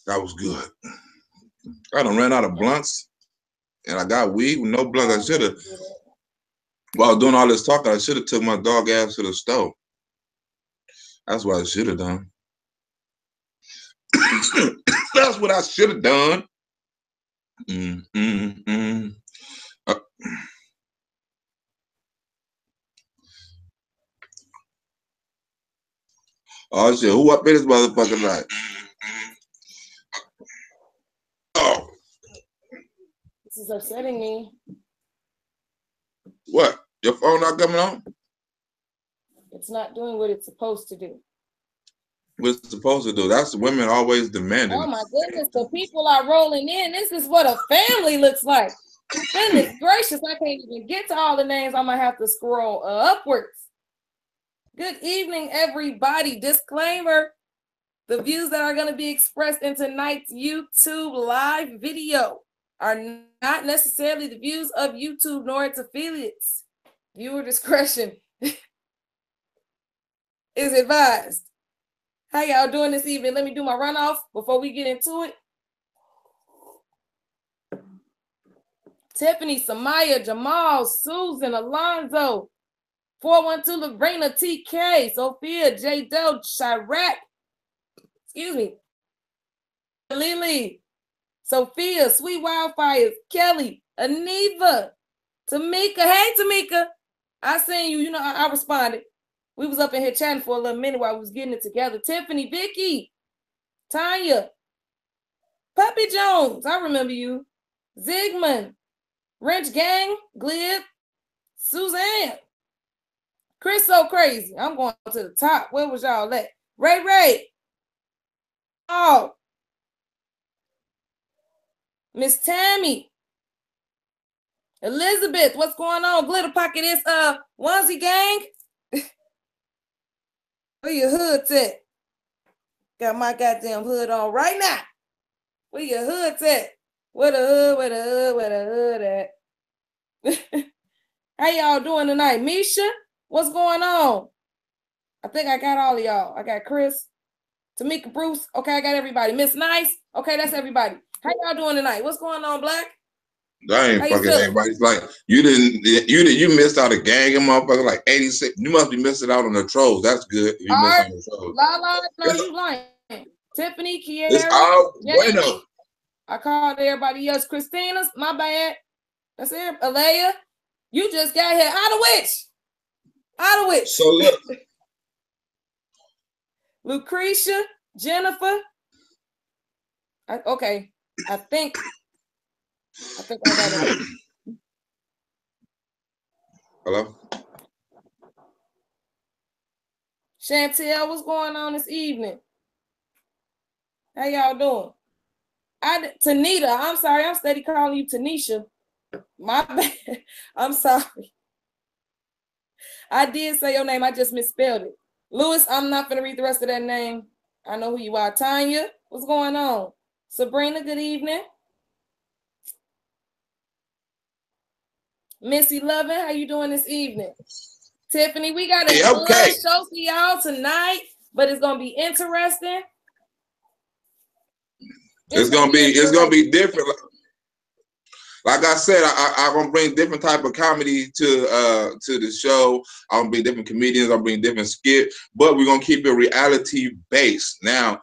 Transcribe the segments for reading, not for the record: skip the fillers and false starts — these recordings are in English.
That was good. I done ran out of blunts, and I got weed with no blunts. I should have. While doing all this talking, I should have took my dog ass to the stove. That's what I should have done. That's what I should have done. Uh, oh shit! Who up in this motherfucking night? Oh, This is upsetting me. what? Your phone not coming on? It's not doing what it's supposed to do. What's it supposed to do? That's women always demanding. Oh my goodness, the people are rolling in. This is what a family looks like. Goodness gracious, I can't even get to all the names. I'm gonna have to scroll upwards. Good evening, everybody. Disclaimer: the views that are going to be expressed in tonight's YouTube live video are not necessarily the views of YouTube nor its affiliates. Viewer discretion is advised. How y'all doing this evening? Let me do my runoff before we get into it. Tiffany, Samaya, Jamal, Susan, Alonzo, 412, Lorena, TK, Sophia, J. Del, Chirac, excuse me, Lily, Sophia, Sweet Wildfires, Kelly, Aniva, Tamika. Hey, Tamika, I seen you. You know, I responded. We was up in here chatting for a little minute while we was getting it together. Tiffany, Vicky, Tanya, Puppy Jones, I remember you. Zigmund, Wrench Gang, Glib, Suzanne, Chris So Crazy. I'm going to the top. Where was y'all at? Ray. Oh, Miss Tammy, Elizabeth, what's going on? Glitter Pocket is onesie gang. Where your hood's at? Got my goddamn hood on right now. Where your hood's at? Where the hood at? How y'all doing tonight? Misha, what's going on? I think I got all of y'all. I got Chris, Tamika Bruce. Okay, I got everybody. Miss Nice. Okay, that's everybody. How y'all doing tonight? What's going on, Black? That ain't fucking anybody. It's like you missed out a gang of motherfuckers like 86. You must be missing out on the trolls. That's good. You all missed right. out on the trolls. Lala, no, you lying. Tiffany, Kiera. It's all bueno. I called everybody else. Christina's, my bad. That's it. Alea, you just got here. Out of which? So look. Lucretia, Jennifer. Okay. I think I got it. Hello? Chantel, what's going on this evening? How y'all doing? Tanita, I'm sorry. I'm steady calling you Tanisha. My bad. I'm sorry. I did say your name. I just misspelled it. Lewis, I'm not going to read the rest of that name. I know who you are. Tanya, what's going on? Sabrina, good evening. Missy Lovin, how you doing this evening? Tiffany, we got a good show for y'all tonight, but it's going to be interesting. It's gonna be different. Like I said, I'm gonna bring different type of comedy to the show. I'm gonna bring different comedians. I'm bring different skits, but we're gonna keep it reality based. Now,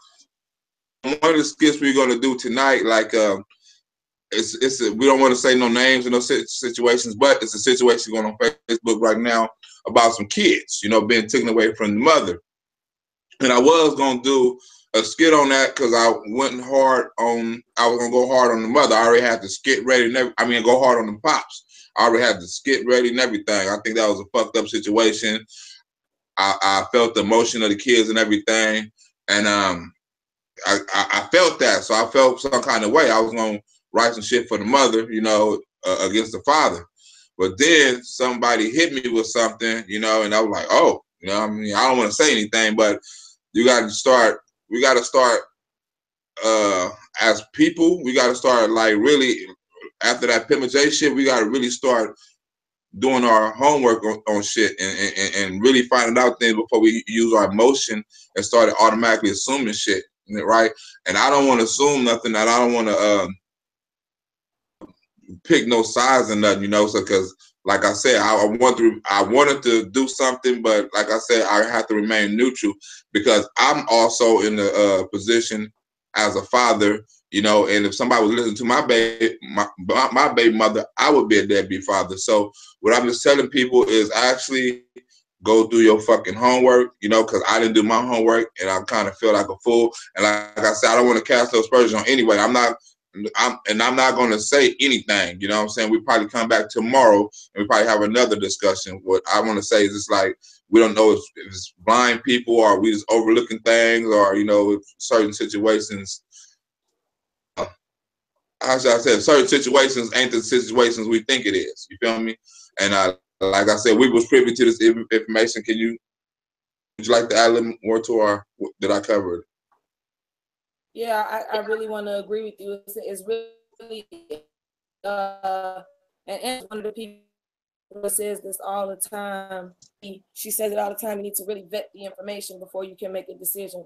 one of the skits we're gonna do tonight, like we don't want to say no names and no situations, but it's a situation going on Facebook right now about some kids, being taken away from the mother. And I was gonna do a skit on that because I was gonna go hard on the mother. I already had the skit ready and go hard on the pops. I already had the skit ready and everything. I think that was a fucked up situation. I felt the emotion of the kids and everything. And I felt that. So I felt some kind of way. I was gonna write some shit for the mother, against the father. But then somebody hit me with something, and I was like, oh, I don't want to say anything, but we got to start as people, we got to start like really after that Pimp J shit, we got to really start doing our homework on shit and really finding out things before we use our emotion and start automatically assuming shit. right? And I don't want to assume nothing. That I don't want to pick no sides and nothing, you know. So because, like I said, I wanted to do something, but like I said, I have to remain neutral because I'm also in the position as a father, you know. And if somebody was listening to my baby mother, I would be a deadbeat father. So what I'm just telling people is actually go do your fucking homework, you know, because I didn't do my homework and I kind of feel like a fool. And like I said, I don't want to cast those aspersions on anyway. I'm not going to say anything, you know what I'm saying? We probably come back tomorrow and we probably have another discussion. What I want to say is it's like, we don't know if it's blind people or we just overlooking things or, you know, if certain situations, how should I say, certain situations ain't the situations we think it is. You feel me? And like I said, we was privy to this information. Would you like to add a little more to did I cover it? Yeah, I really want to agree with you. It's really, and one of the people says this all the time. She says it all the time. You need to really vet the information before you can make a decision.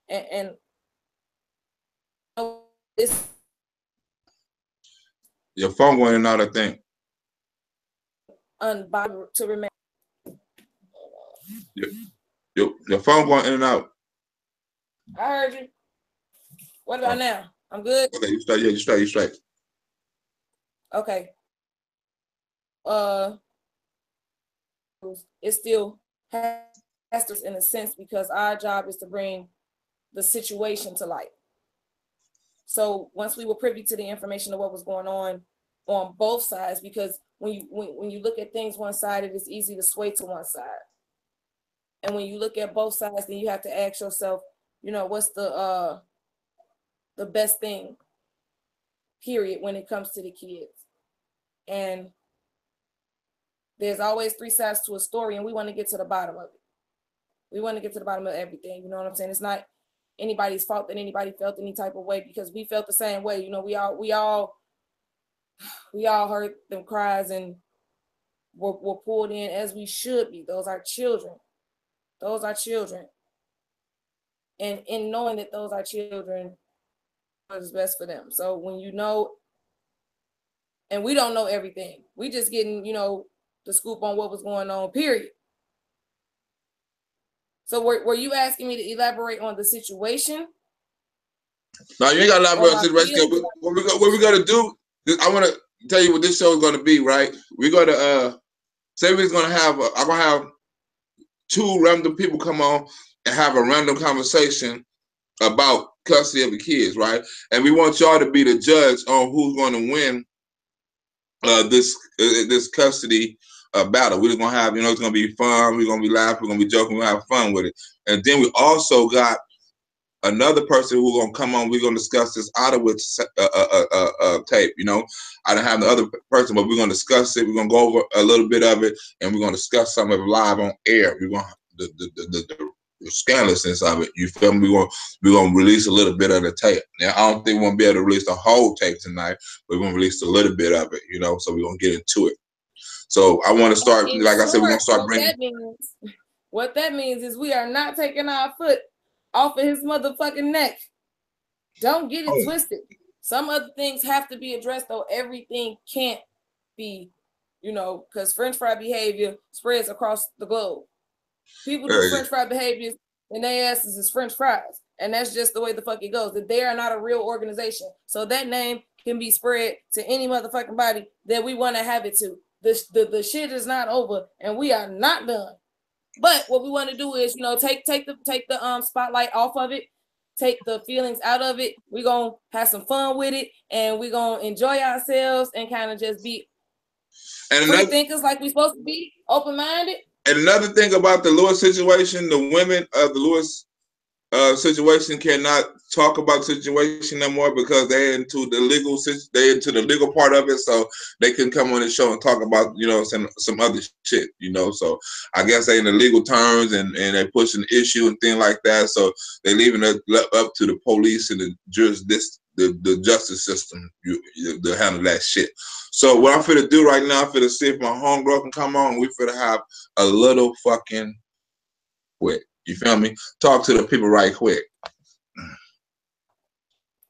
And it's your phone going in and out, I think. To remember. Your phone going in and out. I heard you. What about now? I'm good. Okay, you straight. Yeah, you straight. Okay. It still has to, in a sense, because our job is to bring the situation to light. So once we were privy to the information of what was going on both sides, because when you look at things one side, it is easy to sway to one side. And when you look at both sides, then you have to ask yourself, you know, what's the best thing, period, when it comes to the kids. And there's always three sides to a story, and we want to get to the bottom of it. We want to get to the bottom of everything. You know what I'm saying? It's not anybody's fault that anybody felt any type of way, because we felt the same way. You know, we all heard them cries and were pulled in as we should be. Those are children. Those are children. And in knowing that those are children, what is best for them. So when you know, and we don't know everything, we just getting, you know, the scoop on what was going on, period. So were you asking me to elaborate on the situation? No, you ain't got to elaborate on the situation. What we got to do, I want to tell you what this show is going to be, right? We're going to, say we're going to have, I'm going to have two random people come on and have a random conversation about custody of the kids, right? And we want y'all to be the judge on who's going to win this custody battle. We're just gonna have, you know, it's gonna be fun. We're gonna be laughing. We're gonna be joking. We're gonna have fun with it. And then we also got another person who's gonna come on. We're gonna discuss this Ottawitz tape. You know, I don't have the other person, but we're gonna discuss it. We're gonna go over a little bit of it, and we're gonna discuss some of it live on air. We're gonna the scandalousness of it. You feel me? We're gonna release a little bit of the tape. Now I don't think we're gonna be able to release the whole tape tonight, but we're gonna release a little bit of it, you know, so we're gonna get into it. So I want to start, like I said, we're gonna start bringing. What that means is we are not taking our foot off of his motherfucking neck. Don't get it twisted. Some other things have to be addressed, though. Everything can't be, you know, because French fry behavior spreads across the globe. People do French fry behaviors and their asses is French fries. And that's just the way the fuck it goes. That they are not a real organization. So that name can be spread to any motherfucking body that we want to have it to. The shit is not over and we are not done. But what we want to do is, you know, take the spotlight off of it, take the feelings out of it. We're gonna have some fun with it, and we're gonna enjoy ourselves and kind of just be free thinkers like we're supposed to be, open-minded. And another thing about the Lewis situation, the women of the Lewis situation cannot talk about the situation no more because they're into the legal part of it, so they can come on the show and talk about, you know, some other shit, you know. So I guess they in the legal terms and they pushing the issue and things like that. So they leaving it up to the police and the justice system to handle that shit. So what I'm finna do right now, I'm finna see if my homegirl can come on. We finna have a little fucking quick. You feel me? Talk to the people right quick.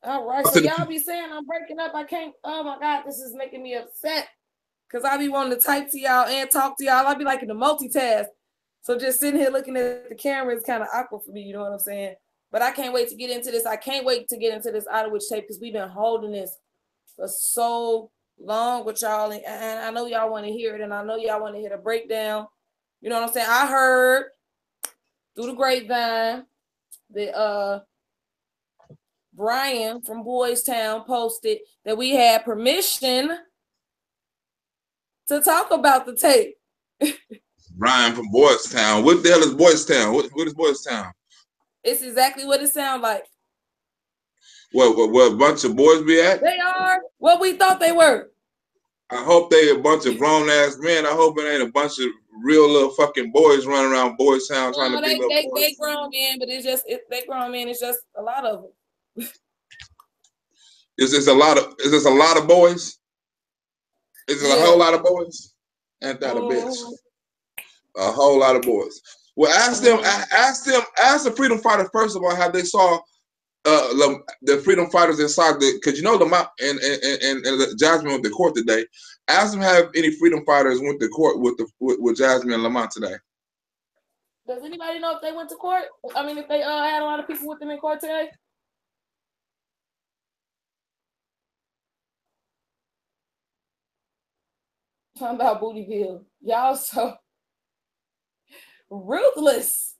All right, so y'all be saying I'm breaking up. I can't. Oh my God, this is making me upset because I be wanting to type to y'all and talk to y'all. I be liking to multitask. So just sitting here looking at the camera is kind of awkward for me. You know what I'm saying? But I can't wait to get into this. I can't wait to get into this Out of Which tape because we've been holding this for so long with y'all, and I know y'all want to hear it, and I know y'all want to hear the breakdown. You know what I'm saying? I heard through the grapevine that Brian from Boys Town posted that we had permission to talk about the tape. Brian from Boys Town. What the hell is Boys Town? What is Boys Town? It's exactly what it sounds like. Where a bunch of boys be at? They are what we thought they were. I hope they a bunch of grown ass men. I hope it ain't a bunch of real little fucking boys running around Boys Town trying to be little boys. They grown men, but they grown men. It's just a lot of them. Is this a lot of boys? Is it a whole lot of boys? Ain't that a bitch? A whole lot of boys. Well, ask the freedom fighters first of all how they saw the freedom fighters inside because you know Lamont and Jasmine went to court today. Ask them have any freedom fighters went to court with Jasmine and Lamont today. Does anybody know if they went to court? I mean, if they had a lot of people with them in court today? Talking about Bootyville. Y'all so ruthless.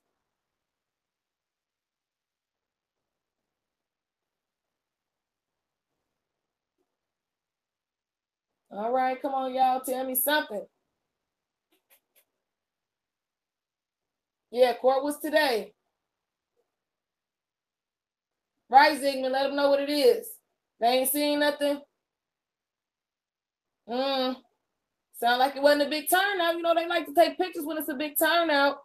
All right, come on, y'all. Tell me something. Yeah, court was today. Right, Zygmunt? Let them know what it is. They ain't seen nothing. Sound like it wasn't a big turnout. You know, they like to take pictures when it's a big turnout.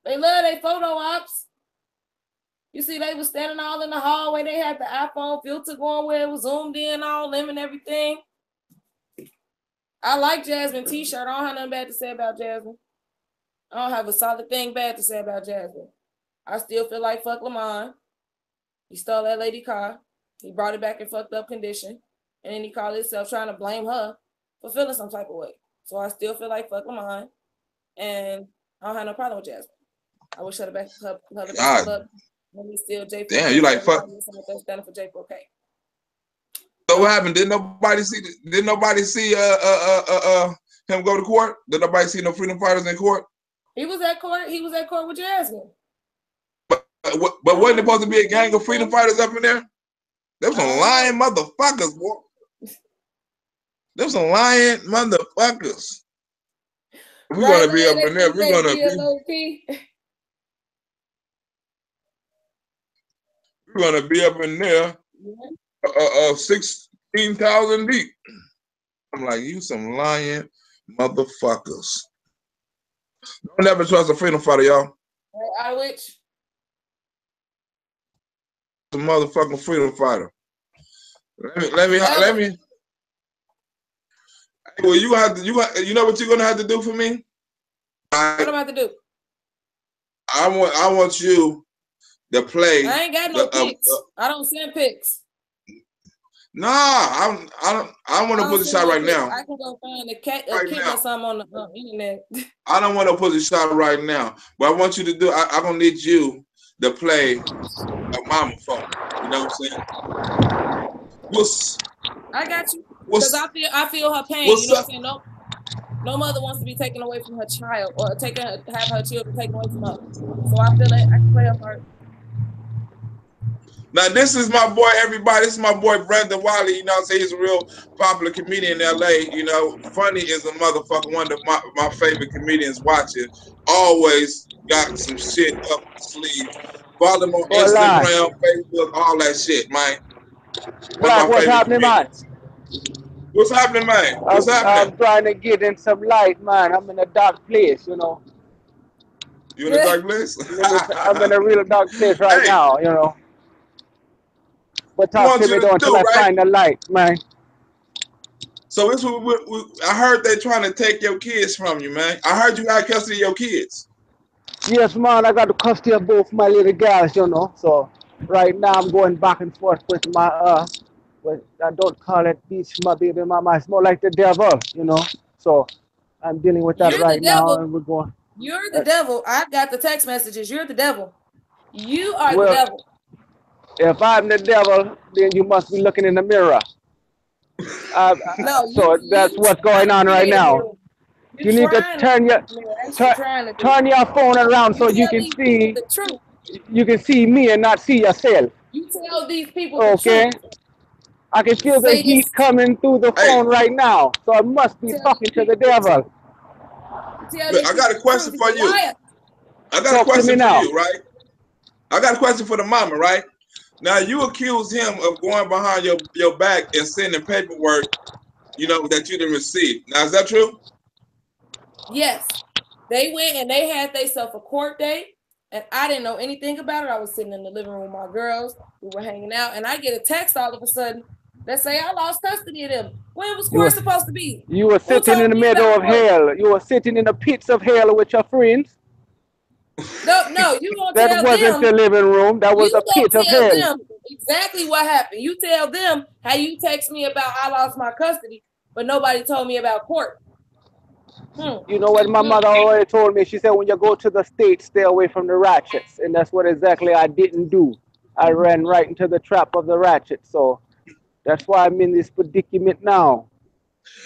They love their photo ops. You see, they was standing all in the hallway. They had the iPhone filter going where it was zoomed in, all them and everything. I like Jasmine t-shirt. I don't have nothing bad to say about Jasmine. I don't have a solid thing bad to say about Jasmine. I still feel like fuck Lamont. He stole that lady car. He brought it back in fucked up condition. And then he called himself trying to blame her for feeling some type of way. So I still feel like fuck Lamont. And I don't have no problem with Jasmine. I wish her the best of luck. Let me steal J4K. Damn, you like fuck. Standing for J4K. So what happened? Did nobody see him go to court? Did nobody see no freedom fighters in court? He was at court. He was at court with Jasmine. But wasn't there supposed to be a gang of freedom fighters up in there? There was some lying motherfuckers, boy. There was some lying motherfuckers. We're gonna be up in there. We're gonna be up in there. 16,000 deep. I'm like, you some lying motherfuckers. Don't ever trust a freedom fighter, y'all. Out of which? The motherfucking freedom fighter. Let me. Well, you know what you're gonna have to do for me? What am I have to do? I want you to play. I ain't got no pics. I don't send pics. Nah, I want to put a shot right now. I can go find a kid or something on the internet. I don't want to put a shot right now, but I want you to do. I'm gonna need you to play a mama phone. You know what I'm saying? I got you. Because I feel her pain. You know what I'm saying? No mother wants to be taken away from her child or have her children taken away from her. So I feel like I can play her part. Now, this is my boy, everybody. This is my boy, Brandon Wiley. You know what I'm saying? He's a real popular comedian in L.A. You know, funny is a motherfucker. One of my favorite comedians watching. Always got some shit up the sleeve. Follow him on Instagram, Facebook, all that shit, man. What's happening, man? What's happening, man? What's happening? I'm trying to get in some light, man. I'm in a dark place, you know. You in a dark place? I'm in a real dark place right now, you know. But talk to me though until I find the light, man. So this I heard they trying to take your kids from you, man. I heard you had custody of your kids. Yes, man. I got the custody of both my little girls, you know. So Right now, I'm going back and forth with my I don't call it beach, my baby mama. It's more like the devil, you know. So I'm dealing with that You're the right now, devil. and we're going. You're the devil. I got the text messages. You're the devil. You are the Well, devil. if I'm the devil, then you must be looking in the mirror. No, So that's you what's trying going to on right create a now. mirror. You're You need to trying to turn your create a mirror. That's what you're turn, trying to do. turn your phone around You so tell these people the truth. you can see me and not see yourself. You tell these people the Okay? truth. I can feel the heat Sadist. coming through the Hey, phone right now. So I must be Tell these talking to the people the truth. devil. You tell look, these I got people a the truth. question He's for a you. liar. I got a Talk to me question for now. you, right? I got a question for the mama, right? Now you accuse him of going behind your back and sending paperwork, that you didn't receive. Now is that true? Yes. They went and they had themselves a court date, and I didn't know anything about it. I was sitting in the living room with my girls. We were hanging out, and I get a text all of a sudden that say I lost custody of them. When was You court were, supposed to be? you were Who sitting in told the me middle about of court? hell. You were sitting in the pits of hell with your friends. No, you gonna That tell wasn't them. the living room. That was You a gonna pit of tell hell. them exactly what happened. You tell them how you text me about I lost my custody, but nobody told me about court. You know what my mother already told me? She said, when you go to the States, stay away from the ratchets. And that's what exactly I didn't do. I ran right into the trap of the ratchet. So that's why I'm in this predicament now.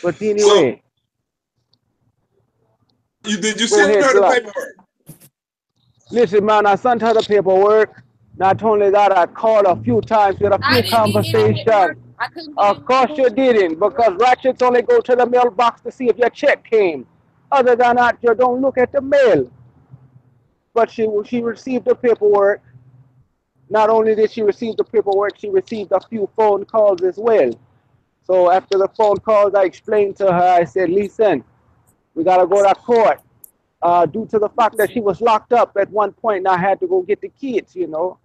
But So anyway, did you go send ahead, her the Glock. paperwork? Listen, man, I sent her the paperwork. Not only that, I called a few times with a I few didn't get any conversations. paperwork. I couldn't get Of any course you paperwork. didn't, because ratchets only go to the mailbox to see if your check came. Other than that, you don't look at the mail. But she received the paperwork. Not only did she receive the paperwork, she received a few phone calls as well. So after the phone calls, I explained to her, I said, listen, we got to go to court. Due to the fact that she was locked up at one point, and I had to go get the kids, you know.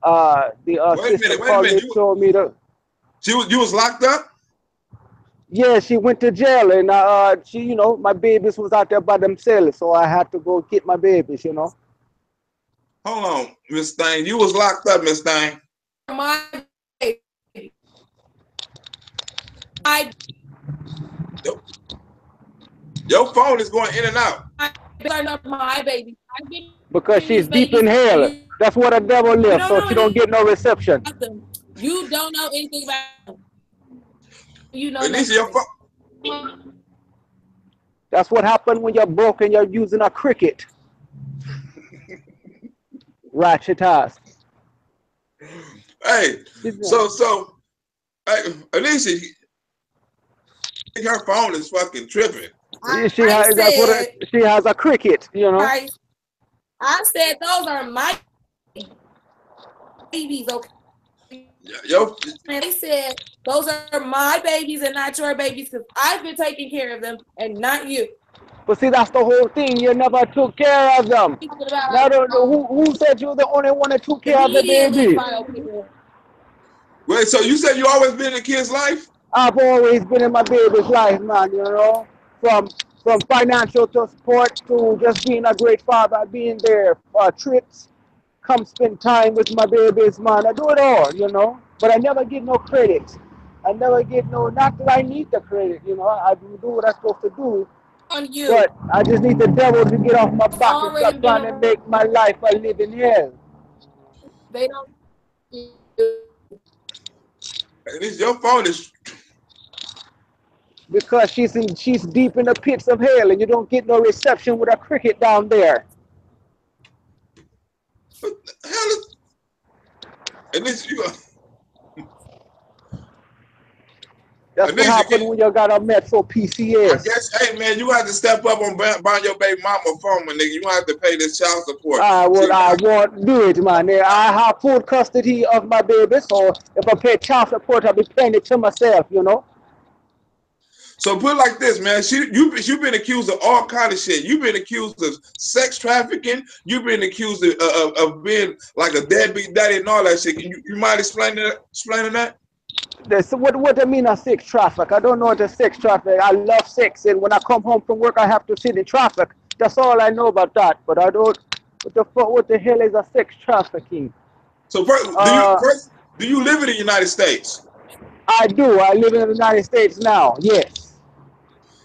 The Wait a sister minute, wait a called me, minute. told me to, You was locked up? yeah, she went to jail, and she, you know, my babies was out there by themselves, so I had to go get my babies, you know. Hold on, Miss Thing. You was locked up, Miss Thing. My baby. I Your phone is going in and out. are not my baby. I get Because she's these deep in babies. hell. That's where the devil You lives, don't so know she don't anything get no reception. about them. You don't know anything about them. You know And this is your nothing. phone. That's what happened when you're broke and you're using a cricket. Ratchet ass. Hey, so hey, Alicia, her phone is fucking tripping. She I has, that's what said, she has, a cricket, you know. I said those are my babies, okay? Yo, And they said those are my babies and not your babies because I've been taking care of them and not you. But see, that's the whole thing. You never took care of them. Now, who said you were the only one that took care of the Immediately babies? file paperwork. wait, so you said you always been in a kid's life? I've always been in my baby's life, man, you know. From from financial to support to just being a great father, being there for trips, come spend time with my babies, man. I do it all, you know. But I never get no credit. I never get no, not that I need the credit, you know. I do what I'm supposed to do. On you. But I just need the devil to get off my It's back and already stop been trying to make my life a living hell. they don't And this your phone is. Because she's deep in the pits of hell and you don't get no reception with a cricket down there. What the hell is? And this you. That's And what this you happened get. when you got a Metro I PCS. guess, hey man, you have to step up on buying your baby mama a phone, my nigga. You gonna have to pay this child support. I See, won't do it, man. I have full custody of my baby, so if I pay child support, I'll be paying it to myself, you know. so put it like this, man. You've been accused of all kind of shit. You've been accused of sex trafficking. You've been accused of being like a deadbeat daddy and all that shit. You mind explaining that? What I mean a sex traffic? I don't know what a sex traffic. I love sex, and when I come home from work, I have to sit in traffic. That's all I know about that. But I don't. What the hell is a sex trafficking? So do you live in the United States? I do. I live in the United States now. Yes.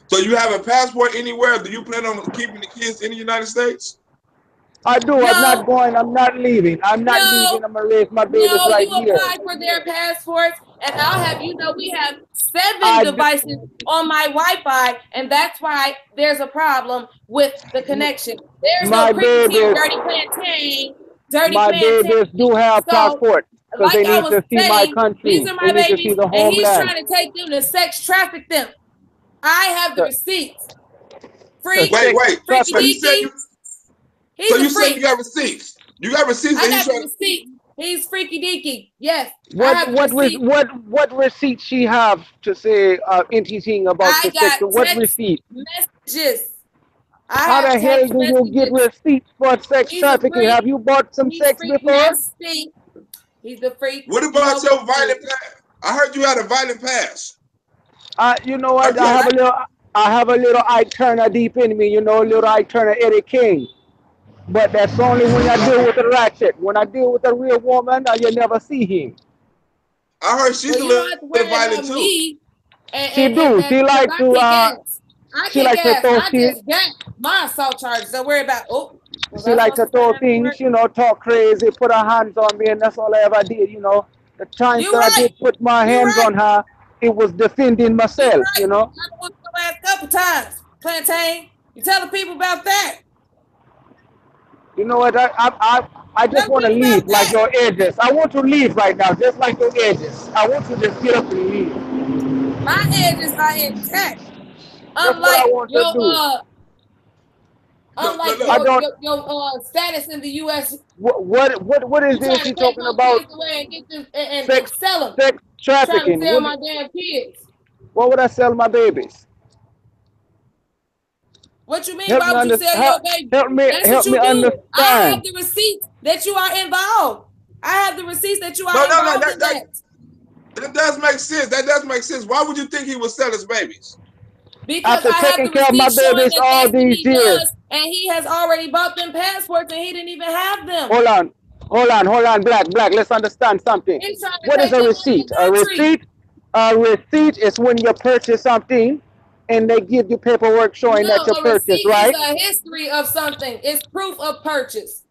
So you have a passport anywhere? Do you plan on keeping the kids in the United States? I do. I'm not No, going. I'm not leaving. I'm not leaving. no, I'm gonna raise my babies no. right You here. apply for their passports, and I'll have you know we have 7 I devices on my Wi-Fi, and that's why there's a problem with the connection. There's no my crickets here, babies, dirty my plantain. babies do have So, passport because they like I need was to see my saying, these country. are They my need to see babies, the and he's homeland. trying to take them to sex traffic them. I have the To, receipts. to Freak, sex Wait. freaky So traffic. you said deaky. He's a you freak. got receipts. You got receipts I that he's got the trying. receipt. He's freaky deaky. Yes, I have the receipt. What receipt she have to say anything about I the sex? got What text receipt? messages. I How have the hell text do you get messages. receipts for sex He's a trafficking? freak. Have you bought some He's sex freaky before? nasty. He's the freak. What You know about your violent past? I heard you had a violent past. You know what? Yeah. I have a little Ike Turner deep in me. You know, little Ike Turner, Eddie King. But that's only when I deal with a ratchet. When I deal with a real woman, you never see him. I heard she's Well, a you don't little have to worry violent about too. me She do. that She because like to. I She kick like to ass. throw. I just got my assault charges. Don't worry about was She I like supposed to to say throw that word? things. You know, talk crazy, put her hands on me, and that's all I ever did. You know, the times You that I right. did put my You hands right. on her, it was defending You myself. right. You know. I whooped your ass a couple times. Plantain. You tell the people about that. You know what? I just Tell the want to people about leave like that. your edges. I want to leave right now, just like your edges. I want to just get up and leave. My edges are intact. That's what I Unlike want to do. Look. I don't. your status in the US, What is you this trying to you take talking my about? kids away and get them and Sex, sell them. sex Trying to trafficking. sell my damn kids. What would I sell my babies? What you mean? Help Why me would you sell your baby? That's what help me you do. I have understand. the receipts that you are involved. I have the receipts that you are No. involved in that. That does make sense. That does make sense. Why would you think he would sell his babies? Because After I have taking the care of my receipts showing babies that all that's what these he years. does, and he has already bought them passports, and he didn't even have them. Hold on, black. Let's understand something. He's trying to What is take a them out of receipt? the country. A receipt is when you purchase something and they give you paperwork showing No, that you a purchased, receipt is right? a history of something. It's proof of purchase.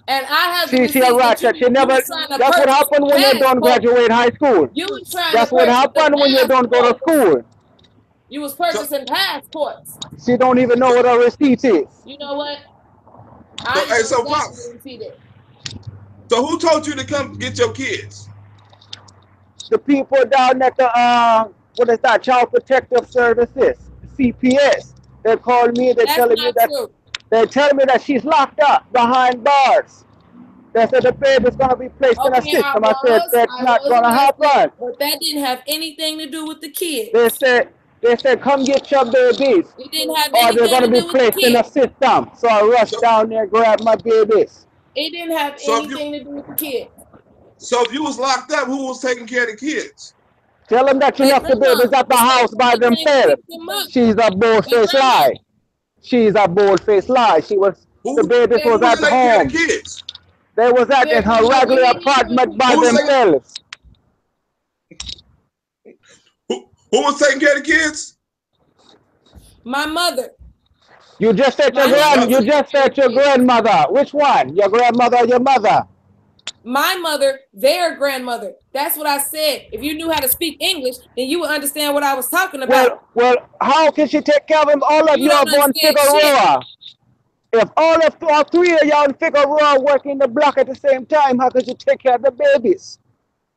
And I have the She a receipts that ratchet. She you never. was trying to That's what purchase happened when you don't passport. graduate high school. You was trying to That's what purchase the happened when you don't go to passports. school. You was purchasing passports. She don't even know what a receipt is. You know what? So, I know exactly what receipt is. So who told you to come get your kids? The people down at the what is that? Child Protective Services, CPS. They call me. They're That's telling me not that true. they tell me that she's locked up behind bars. They said the baby's gonna be placed in a Okay, system. I said that's I not was gonna arrested, happen. but that didn't have anything to do with the kids. They said come get your babies, It didn't have or they're anything gonna to be do with the placed in a kids. system. So I rushed down there, grabbed my babies. It didn't have anything to do with the kids. So if you was locked up, who was taking care of the kids? Tell them that you They left the babies grandma, at the house by they came to themselves. pick them up. She's a bold-faced They grandma. lie. She's a bold-faced lie. The babies was at taking care of home. the kids? They was at in her regular apartment by themselves. Who was taking care of the kids? My mother. You just said your grandmother. Which one? Your grandmother or your mother? My mother, their grandmother. That's what I said. If you knew how to speak English, then you would understand what I was talking about. Well, how can she take care of them? All of you are born Figueroa. If all three of y'all in Figueroa work in the block at the same time, how could you take care of the babies?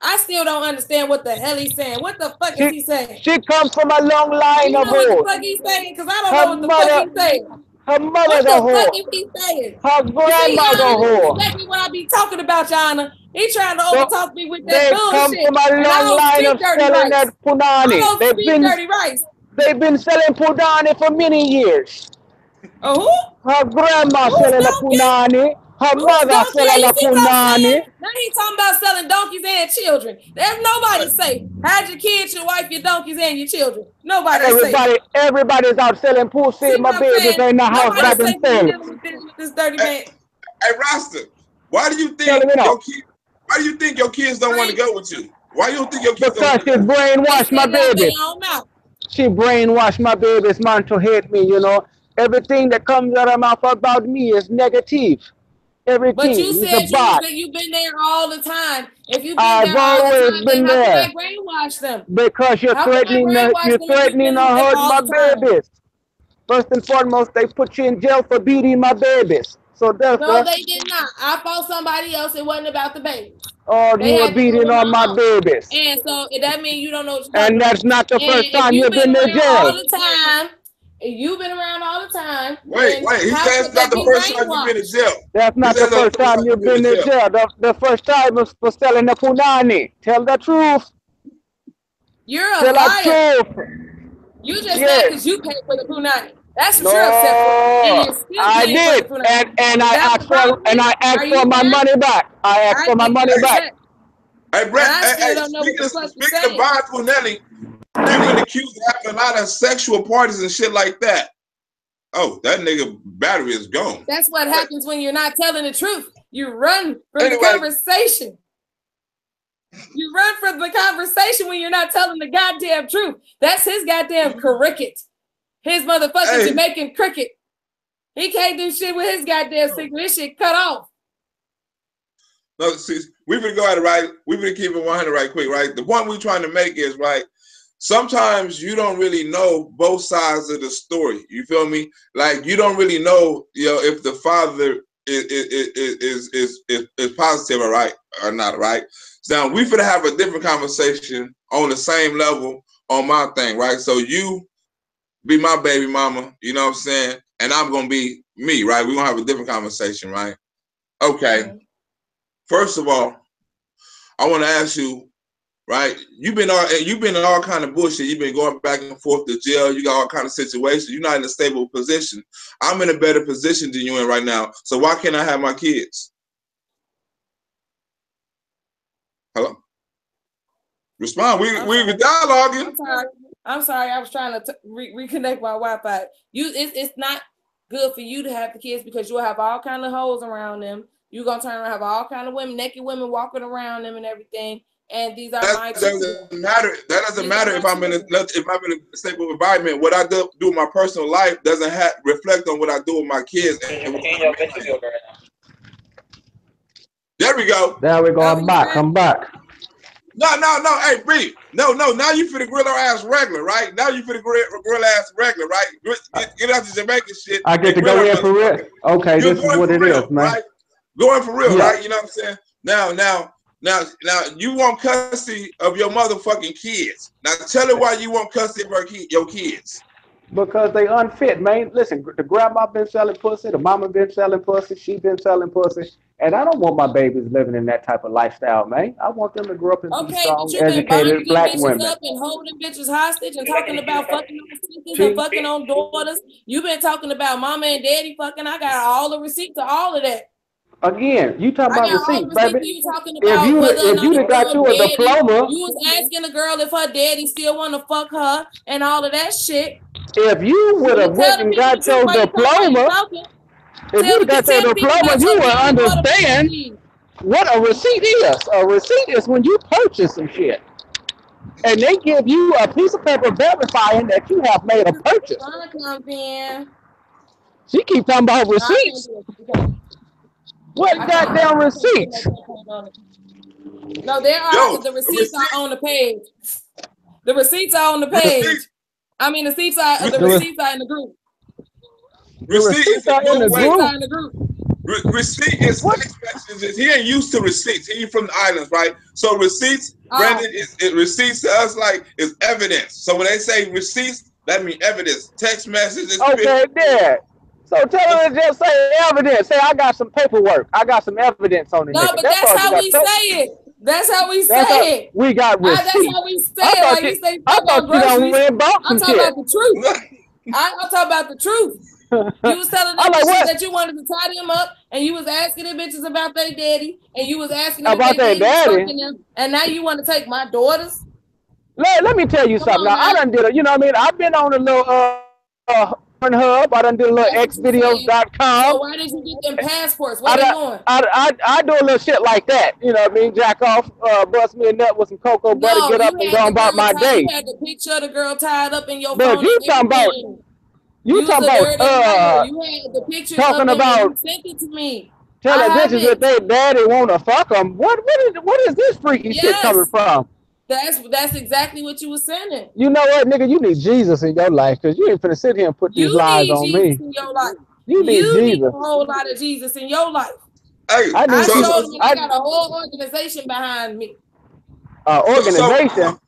I still don't understand what the hell he's saying. What the fuck is he saying? She comes from a long line of hoes. You know what hoes. the fuck he's saying? Because I don't know what the fuck he's saying. Her mother's a whore. What the fuck is he saying? Her grandma's a whore. That's exactly what I be talking about, Yana. He trying to overtalk me with that bullshit. They come from a long line of selling that punani. They've been selling punani for many years. Who? Her grandma selling the punani. Her mother selling the punani. Now he's talking about selling donkeys and children. There's nobody say, hide your kids, your wife, your donkeys, and your children. Nobody say. Everybody's out selling pussy. My babies are in the house by themselves. This dirty man. Hey, Rasta, why do you think your kids? Why do you think your kids don't want to go with you? Why you don't think your kids Because don't she brainwashed my baby. She brainwashed my baby's man to hate me, you know. Everything that comes out of her mouth about me is negative. Everything. But you is said you've been there all the time. If you've been there all the time, then how can I brainwash them? Because you're threatening to hurt my babies. First and foremost, they put you in jail for beating my babies. So therefore, no, they did not. I fought somebody else. It wasn't about the babies. Oh, you were beating on my babies. And so that means you don't know what you're talking about. And that's not the first time you've been in jail. All the time. You've been around all the time. Wait. He said it's not the first time you've been in jail. That's not the first time you've been in jail. The first time was for selling the punani. Tell the truth. You're a liar. You just said because you paid for the punani. That's what you're upset for. I did, and I asked for my money back. I asked for my money back. Hey, Brett. Speaking of buying punani, you've been accused of having a lot of sexual parties and shit like that. Oh, that nigga battery is gone. That's what happens when you're not telling the truth. You run from the conversation. You run from the conversation when you're not telling the goddamn truth. That's his goddamn cricket. His motherfucking Jamaican cricket. He can't do shit with his goddamn signal. This shit cut off. No, see, we've been going right. We've been keeping 100 right quick, right? The point we're trying to make is, right, sometimes you don't really know both sides of the story. You feel me? Like, you don't really know, if the father is positive or right or not, right? So now we finna have a different conversation on the same level on my thing, right? So you be my baby mama, you know what I'm saying? And I'm gonna be me, right? We're gonna have a different conversation, right? Okay. First of all, I want to ask you, right? You've been in all kind of bullshit. You've been going back and forth to jail. You got all kind of situations. You're not in a stable position. I'm in a better position than you in right now. So why can't I have my kids? Hello? Respond. We dialoguing. I'm sorry. I was trying to reconnect my Wi-Fi. It's not good for you to have the kids because you'll have all kind of hoes around them. You're gonna turn around and have all kind of women, naked women walking around them and everything. And these are my children. That doesn't matter if I'm in a stable environment. What I do in my personal life doesn't reflect on what I do with my kids. There we go. There we go. I'm back. No. Hey, Bree. No. Now you finna grill our ass regular, right? Now you finna grill ass regular, right? Get out the Jamaican shit. I get to go in for real. Okay, this is what it is, man. Right? Going for real, right? You know what I'm saying? Now, you want custody of your motherfucking kids. Now, tell her why you want custody of your kids. Because they unfit, man. Listen, the grandma been selling pussy, the mama been selling pussy, she been selling pussy, and I don't want my babies living in that type of lifestyle, man. I want them to grow up and be strong, educated black women. Up and holding bitches hostage and talking about fucking on sisters and fucking on daughters. You've been talking about mama and daddy fucking. I got all the receipts to all of that. Again, you talking about receipts, baby. You talking about if you got you a diploma, you was asking the girl if her daddy still want to fuck her and all of that shit. If you would have went and got your diploma, you would understand what a receipt is. A receipt is when you purchase some shit, and they give you a piece of paper verifying that you have made a purchase. She keep talking about receipts. What goddamn receipts? No, there are. The receipts are on the page. The receipts are on the page. I mean, the receipts are in the group. Receipts are in the group. Receipt is text messages. He ain't used to receipts. He from the islands, right? So receipts, Brandon, receipts to us is evidence. So when they say receipts, that means evidence. Text messages. Okay, there. So tell her to just say evidence. Say I got some paperwork. I got some evidence on it. No, but that's how we say it. That's how we say it. We got receipts. That's how we say it. I thought you don't I'm talking about the truth. I'm talking about the truth. You was telling them that you wanted to tie them up, and you was asking them bitches about their daddy, and you was asking them about their daddy, and now you want to take my daughters. Let me tell you something. Now I done did it. You know what I mean? I've been on a little Pornhub. I done did a little That's what you saying. So xvideos.com. why did you get them passports? Where they going? I do a little shit like that. You know what I mean? Jack off, bust me a nut with some cocoa butter, No, get up you and had go the about girl my tied. You day. had the picture of the girl tied up in your But phone and everything. you You was talking a about dirty liar. You had the pictures of talking them and you about sent it to me. I telling have bitches that it. they daddy wanna fuck them. What is this freaky shit coming Yes, from? that's exactly what you were sending. You know what, nigga? You need Jesus in your life because you ain't finna sit here and put these You lies need on Jesus me. in your life. You need You need a Jesus. whole lot of Jesus in your life. Hey, I I need so you. showed them and I got a whole organization behind me. so so Organization.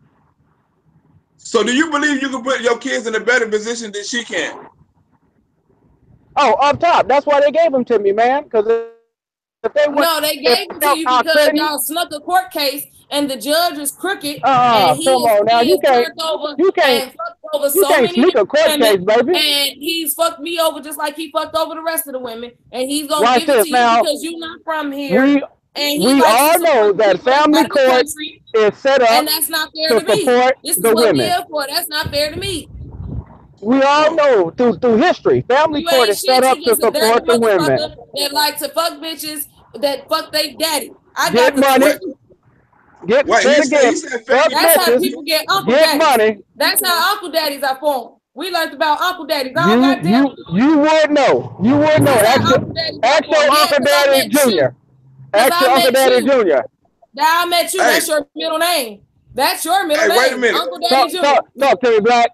so do you believe you can put your kids in a better position than she can? Oh, up top. That's why they gave them to me, man. Because if they went, No, they if gave it I to felt you I because couldn't, y'all snuck a court case and the judge is crooked and come on now. he is turned over You can't, and fucked over you so can't many sneak a different court women case, baby. and he's fucked me over just like he fucked over the rest of the women and he's gonna Watch give it this to you now. because you're not from here We and he we likes to all know support the that people that's family out of the court country is set and up that's not fair to to me. support This is the what we women. here for. That's not fair to me. We all Oh, know through history, family You court ain't is set shit. up You to just a dirty support the women. motherfucker that like to fuck bitches that fuck they daddy. I got Get the money, wait, twisted. get wait. say it He again. said Fuck family That's court. how bitches, people get uncle get daddies. money. That's how uncle daddies are formed. We learned about uncle daddies all You goddamn. you you would know. You would know. That's how uncle daddies are Ask formed. your Yeah, Uncle because I Daddy met you. Jr. Because Ask I your Uncle met Daddy you. Jr. Now I met you. Hey, That's your middle name. That's your middle hey, wait a name. minute. Uncle Daddy Jr. Talk to me, Black.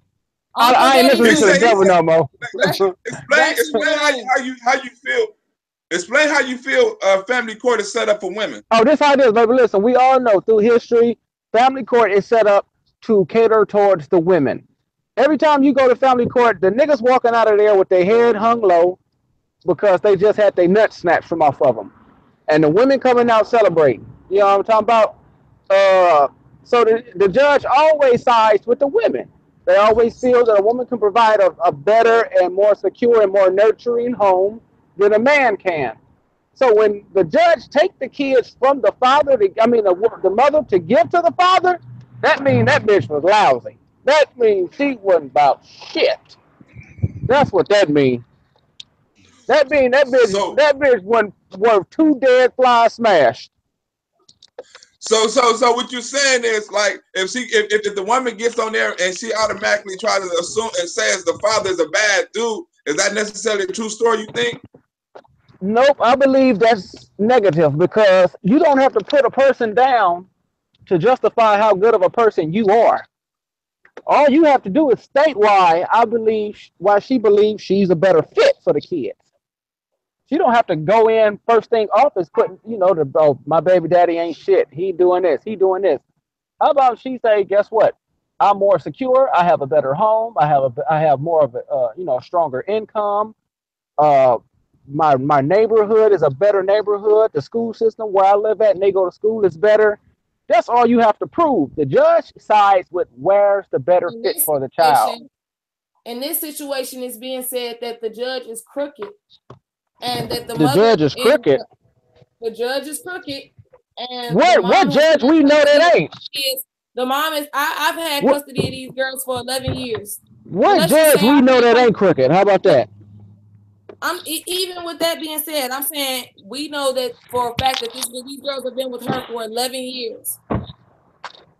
Uncle I ain't Daddy listening He to the said Jr. devil no more. That's explain that's your explain middle name. how you feel. Explain how you feel. Family court is set up for women. Oh, this how it is, baby. Listen, we all know through history, family court is set up to cater towards the women. Every time you go to family court, the niggas walking out of there with their head hung low because they just had their nuts snatched from off of them. And the women coming out celebrating. You know what I'm talking about? So the judge always sides with the women. They always feel that a woman can provide a better and more secure and more nurturing home than a man can. So when the judge take the kids from the father, the mother to give to the father, that means that bitch was lousy. That means she wasn't about shit. That's what that means. That means So that bitch wasn't worth two dead flies smashed. so what you're saying is like if the woman gets on there and she automatically tries to assume and says the father is a bad dude, is that necessarily a true story? You think? Nope, I believe that's negative because you don't have to put a person down to justify how good of a person you are. All you have to do is state why she believes she's a better fit for the kids. She don't have to go in first thing off as putting, my baby daddy ain't shit. He doing this, he doing this. How about she say, guess what? I'm more secure. I have a better home. I have more of a stronger income. Uh, my neighborhood is a better neighborhood. The school system where I live at and they go to school is better. That's all you have to prove. The judge sides with where's the better In fit this for the child. situation, in this situation, it's being said that the judge is crooked and that the The mother judge is and crooked. the judge is crooked and the What mom has judge had we know custody of that the ain't? kids. The mom is I've had What custody of these girls for 11 years. But what let's just say judge we I've know had that ain't custody. crooked? How about that? Even with that being said, I'm saying we know that for a fact that these girls have been with her for 11 years.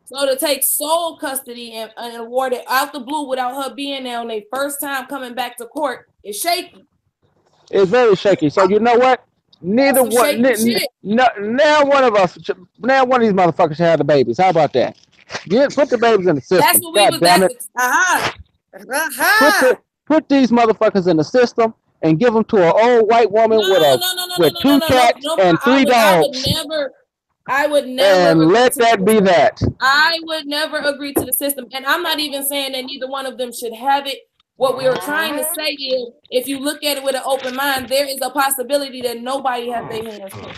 So to take sole custody and award it out the blue without her being there on their first time coming back to court is shaky. It's very shaky. So you know what? That's Neither some one. shaky shit. Now one of us. Now one of these motherfuckers should have the babies. How about that? Put the babies in the That's system. what we God was. damn That's it. aha, Put aha. these motherfuckers in the system and give them to an old white woman No, with no, a no, no, no, no, with no, no, two no, no, cats no. and three dogs I would never and agree let to the that be system. that. I would never agree to the system, and I'm not even saying that neither one of them should have it. What we are trying to say is, if you look at it with an open mind, there is a possibility that nobody has their hands clean.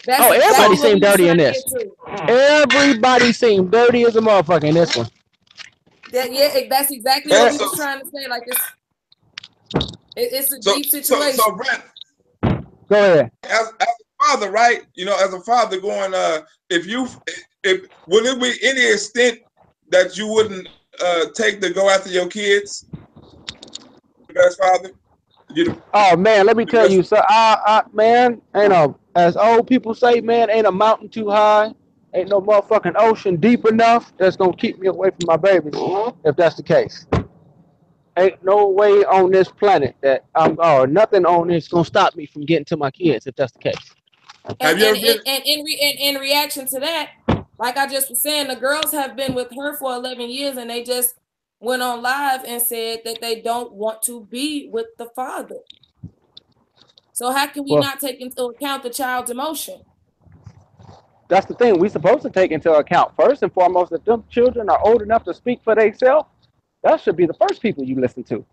That's Oh, everybody exactly what So we seemed were dirty in trying to get this. to. Everybody seemed dirty as a motherfucker in this one. That's exactly what yeah, we was trying to say. Like it's a so deep situation. Brent, Go ahead. as a father, right? As a father going, if would it be any extent that you wouldn't take to go after your kids? best father? You Oh man, let me the tell best. you, sir. Man, as old people say, man, ain't a mountain too high, ain't no motherfucking ocean deep enough that's gonna keep me away from my babies. If that's the case, ain't no way on this planet that or nothing on this gonna stop me from getting to my kids. If that's the case. Have you ever been? And in reaction to that, like I just was saying, the girls have been with her for 11 years, and they just went on live and said that they don't want to be with the father. So how can we not take into account the child's emotion? That's the thing. We supposed to take into account first and foremost that them children are old enough to speak for themselves. That should be the first people you listen to.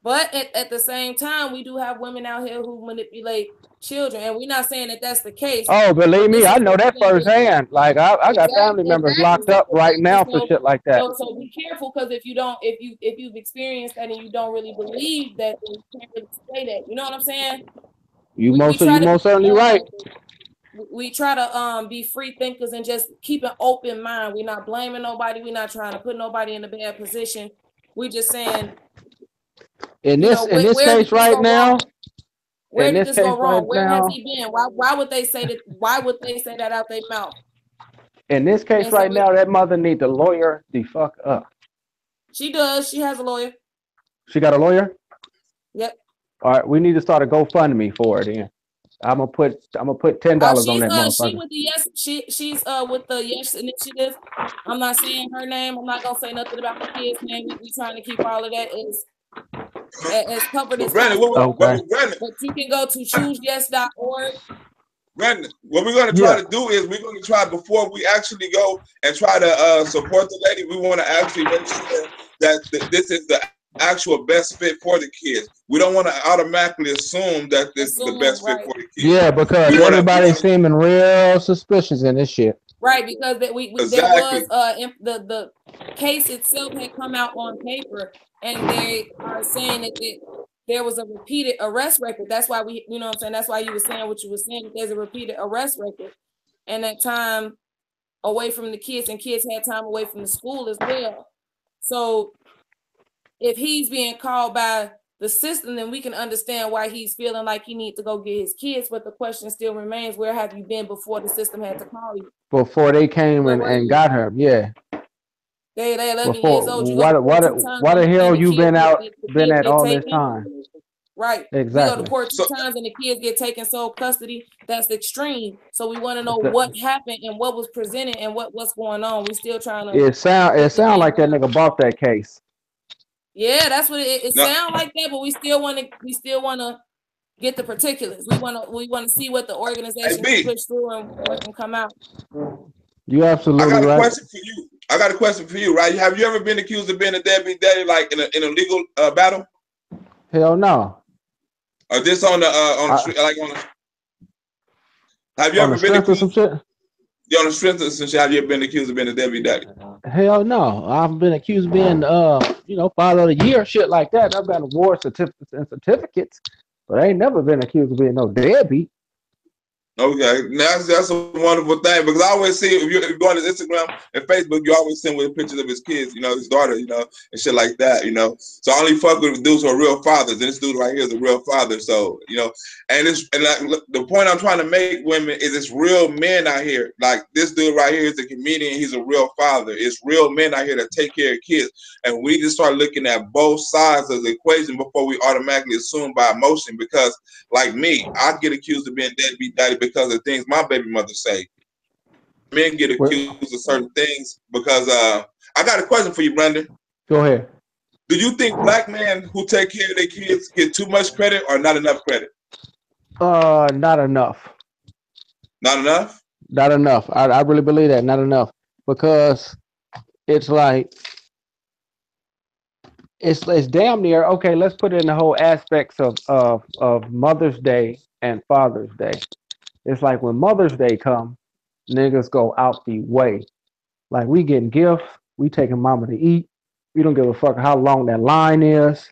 But at the same time, we do have women out here who manipulate children, and we're not saying that that's the case. Oh, believe me, I know that firsthand. Like I got family members locked up right now for shit like that. So be careful, because if you've experienced that and you don't really believe that, then you can't really say that. You know what I'm saying? You most certainly right. We try to be free thinkers and just keep an open mind. We're not blaming nobody. We're not trying to put nobody in a bad position. We're just saying, in this case right now. Where did this go wrong? Where has he been? Why would they say that? Why would they say that out their mouth? In this case right now, that mother need to lawyer the fuck up. She does. She has a lawyer. She got a lawyer? Yep. All right, we need to start a GoFundMe for it then. I'm gonna put $10 on that motherfucker. She's with the Yes. She's with the Yes Initiative. I'm not saying her name. I'm not gonna say nothing about the kid's name. We trying to keep all of that as covered as possible. Okay. But you can go to chooseyes.org. Brandon, what we're going to try to do is we're going to try, before we actually go and try to support the lady, we want to actually make sure that this is the actual best fit for the kids. We don't want to automatically assume that this is the best fit for the kids. Yeah, because everybody's seeming real suspicious in this shit. Right, because there was the case itself had come out on paper, and they are saying that there was a repeated arrest record. That's why you know what I'm saying? That's why you were saying what you were saying. There's a repeated arrest record, and that time away from the kids, and kids had time away from the school as well. So if he's being called by the system, then we can understand why he's feeling like he needs to go get his kids. But the question still remains, where have you been before the system had to call you? Before they came and got her, yeah. They 11 years old. You why the hell you been at all this time? Right. Exactly. We go to court 2 times and the kids get taken sole custody. That's extreme. So we want to know what happened and what was presented and what's going on. We still trying to. It sound like that nigga bought that case. Yeah, that's what it sound like that. But we still want to get the particulars. We want to see what the organization can push through and what can come out. You absolutely right. I got a question for you. Right? Have you ever been accused of being a deadbeat daddy, like in a legal battle? Hell no. Or this on the street, like on the. Have you ever been accused of some shit? Yeah, on the strength of some shit. Have you ever been accused of being a deadbeat daddy? Hell no. I've been accused of being father of the year, shit like that. I've got award certificates, but I ain't never been accused of being no deadbeat. Okay, that's a wonderful thing, because I always see, if you go on his Instagram and Facebook, you always send with pictures of his kids, his daughter, and shit like that, So I only fuck with dudes who are real fathers, and this dude right here is a real father. So and the point I'm trying to make, women, is it's real men out here. Like this dude right here is a comedian. He's a real father. It's real men out here that take care of kids, and we just start looking at both sides of the equation before we automatically assume by emotion. Because like me, I get accused of being deadbeat daddy because of things my baby mother say. Men get accused of certain things because I got a question for you, Brandon. Go ahead. Do you think black men who take care of their kids get too much credit or not enough credit? Not enough. Not enough? Not enough. I really believe that. Not enough. Because it's like it's damn near okay, let's put it in the whole aspects of Mother's Day and Father's Day. It's like when Mother's Day come, niggas go out the way. Like we getting gifts, we taking mama to eat. We don't give a fuck how long that line is.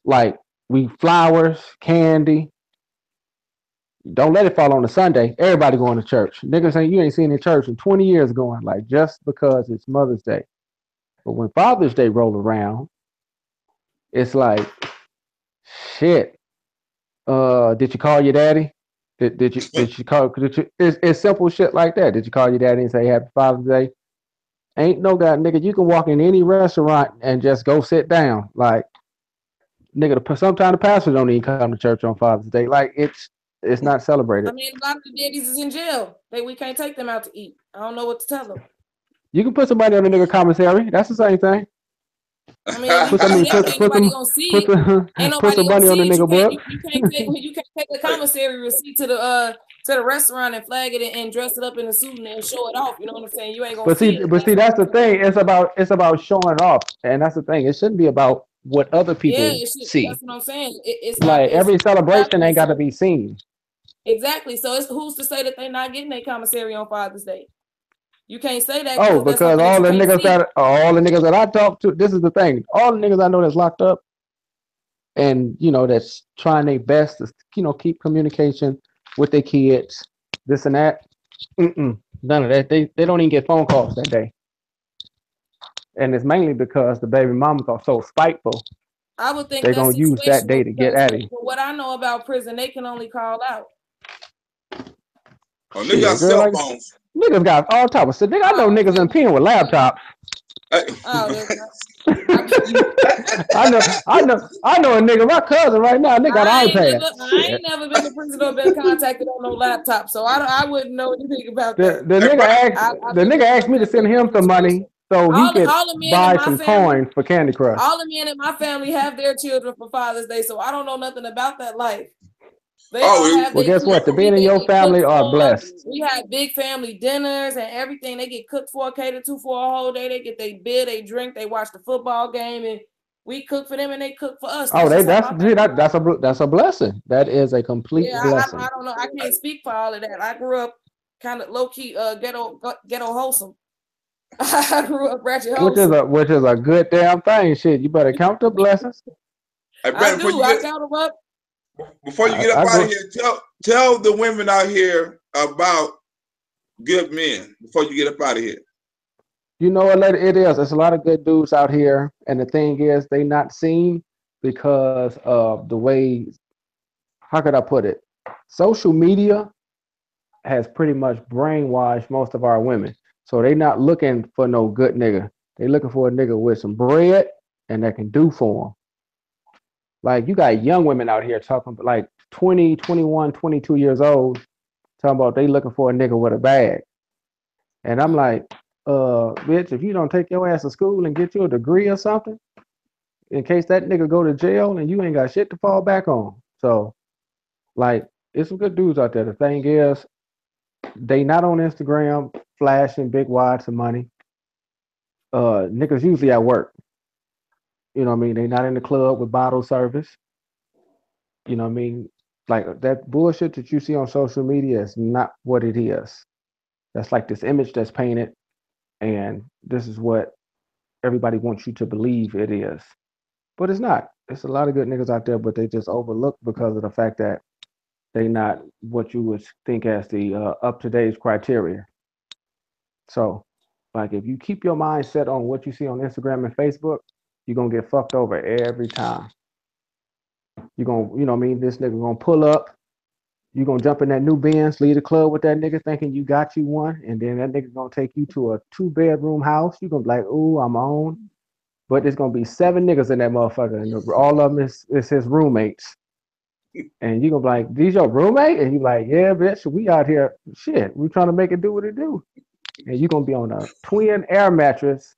Like we flowers, candy. Don't let it fall on a Sunday. Everybody going to church. Niggas ain't you ain't seen in church in 20 years going, like just because it's Mother's Day. But when Father's Day roll around, it's like Shit. Did you call your daddy? Did you call? It's simple shit like that. Did you call your daddy and say Happy Father's Day? Ain't no god nigga. You can walk in any restaurant and just go sit down. Like nigga, sometimes the pastor don't even come to church on Father's Day. Like it's not celebrated. I mean, a lot of the daddies is in jail. We can't take them out to eat. I don't know what to tell them. You can put somebody on the nigga commissary. That's the same thing. I mean, if you do that, ain't nobody gonna see it. Ain't nobody gonna see it. You can't take a commissary receipt to the restaurant and flag it and dress it up in a suit and show it off. You know what I'm saying? You ain't gonna see it. But see, that's the thing. It's about showing off, and that's the thing. It shouldn't be about what other people see. That's what I'm saying. It's like not, every celebration ain't got to be seen. Exactly. So it's who's to say that they're not getting their commissary on Father's Day? You can't say that. Because all the niggas that I talk to, this is the thing. All the niggas I know that's locked up, and that's trying their best to keep communication with their kids, this and that. None of that. They don't even get phone calls that day, and it's mainly because the baby mamas are so spiteful. I would think they're gonna use that day to get at him. What I know about prison, they can only call out. Oh, niggas got cell phones. Niggas got all type of shit. I know niggas in pen with laptops. I know a nigga, my cousin right now, nigga got an iPad. I ain't never been to prison or been contacted on no laptop, so I wouldn't know anything about that. The nigga asked me to send him some money so he could buy some coins for Candy Crush. All the men in my family have their children for Father's Day, so I don't know nothing about that life. Well, guess what? The men in your family are blessed. We have big family dinners and everything. They get cooked for, catered to for a whole day. They get their beer, they drink, they watch the football game, and we cook for them and they cook for us. That's a blessing. That is a complete blessing. I don't know. I can't speak for all of that. I grew up kind of low key, ghetto wholesome. I grew up ratchet wholesome, which is a good damn thing. Shit, you better count the blessings. I count them up. Before you get up out of here, tell the women out here about good men before you get up out of here. You know what it is? There's a lot of good dudes out here, and the thing is, they not seen because of the way. How could I put it? Social media has pretty much brainwashed most of our women, so they not looking for no good nigga. They looking for a nigga with some bread and that can do for them. Like, you got young women out here talking like 20, 21, 22 years old, talking about they looking for a nigga with a bag. And I'm like, bitch, if you don't take your ass to school and get you a degree or something, in case that nigga go to jail and you ain't got shit to fall back on. So, like, it's some good dudes out there. The thing is, they not on Instagram flashing big wads of money. Niggas usually at work. You know what I mean? They not in the club with bottle service. You know what I mean? Like, that bullshit that you see on social media is not what it is. That's like this image that's painted, and this is what everybody wants you to believe it is. But it's not. There's a lot of good niggas out there, but they just overlooked because of the fact that they not what you would think as the up-to-date criteria. So, like, if you keep your mind set on what you see on Instagram and Facebook, you're going to get fucked over every time. You're going to, you know what I mean? This nigga going to pull up. You're going to jump in that new Benz, leave the club with that nigga thinking you got you one. And then that nigga going to take you to a 2-bedroom house. You're going to be like, ooh, I'm on. But there's going to be 7 niggas in that motherfucker. And all of them is his roommates. And you're going to be like, these your roommate? And you're like, yeah, bitch, we out here. Shit, we trying to make it do what it do. And you're going to be on a twin air mattress.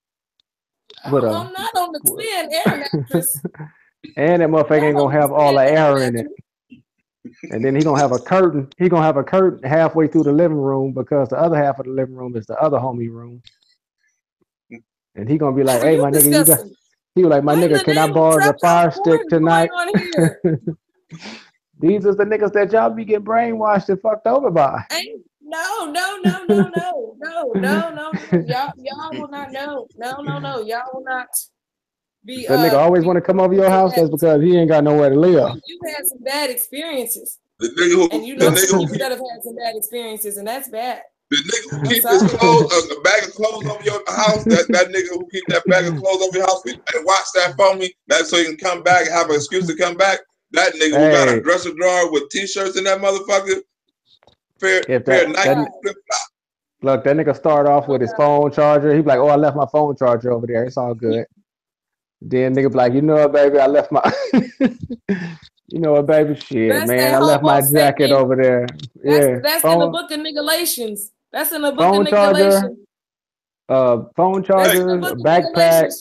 I'm not on the twin air mattress. And that motherfucker ain't gonna have all the air in it. And then he gonna have a curtain. He gonna have a curtain halfway through the living room because the other half of the living room is the other homie room. And he gonna be like, "Hey, my nigga, he was like, my nigga, can I borrow the fire stick tonight?" These are the niggas that y'all be getting brainwashed and fucked over by. No. Y'all will not know. No. Y'all will not be. That nigga always want to come over your house. That's because he ain't got nowhere to live. You've had some bad experiences. And you know people that have had some bad experiences, and that's bad. The nigga who keep his clothes, a bag of clothes over your house, that nigga who keep that bag of clothes over your house and watch that for me, that's so you can come back and have an excuse to come back. That nigga who got a dresser drawer with t-shirts in that motherfucker. Pair of Nike flip-flops. Look, that nigga start off with his phone charger. He be like, oh, I left my phone charger over there. It's all good. Then nigga be like, you know what, baby? I left my... You know what, baby? Shit, That's man. I left my jacket over there. That's in the book of Nigalations. That's in the book phone of Nigalations. Phone charger, backpack.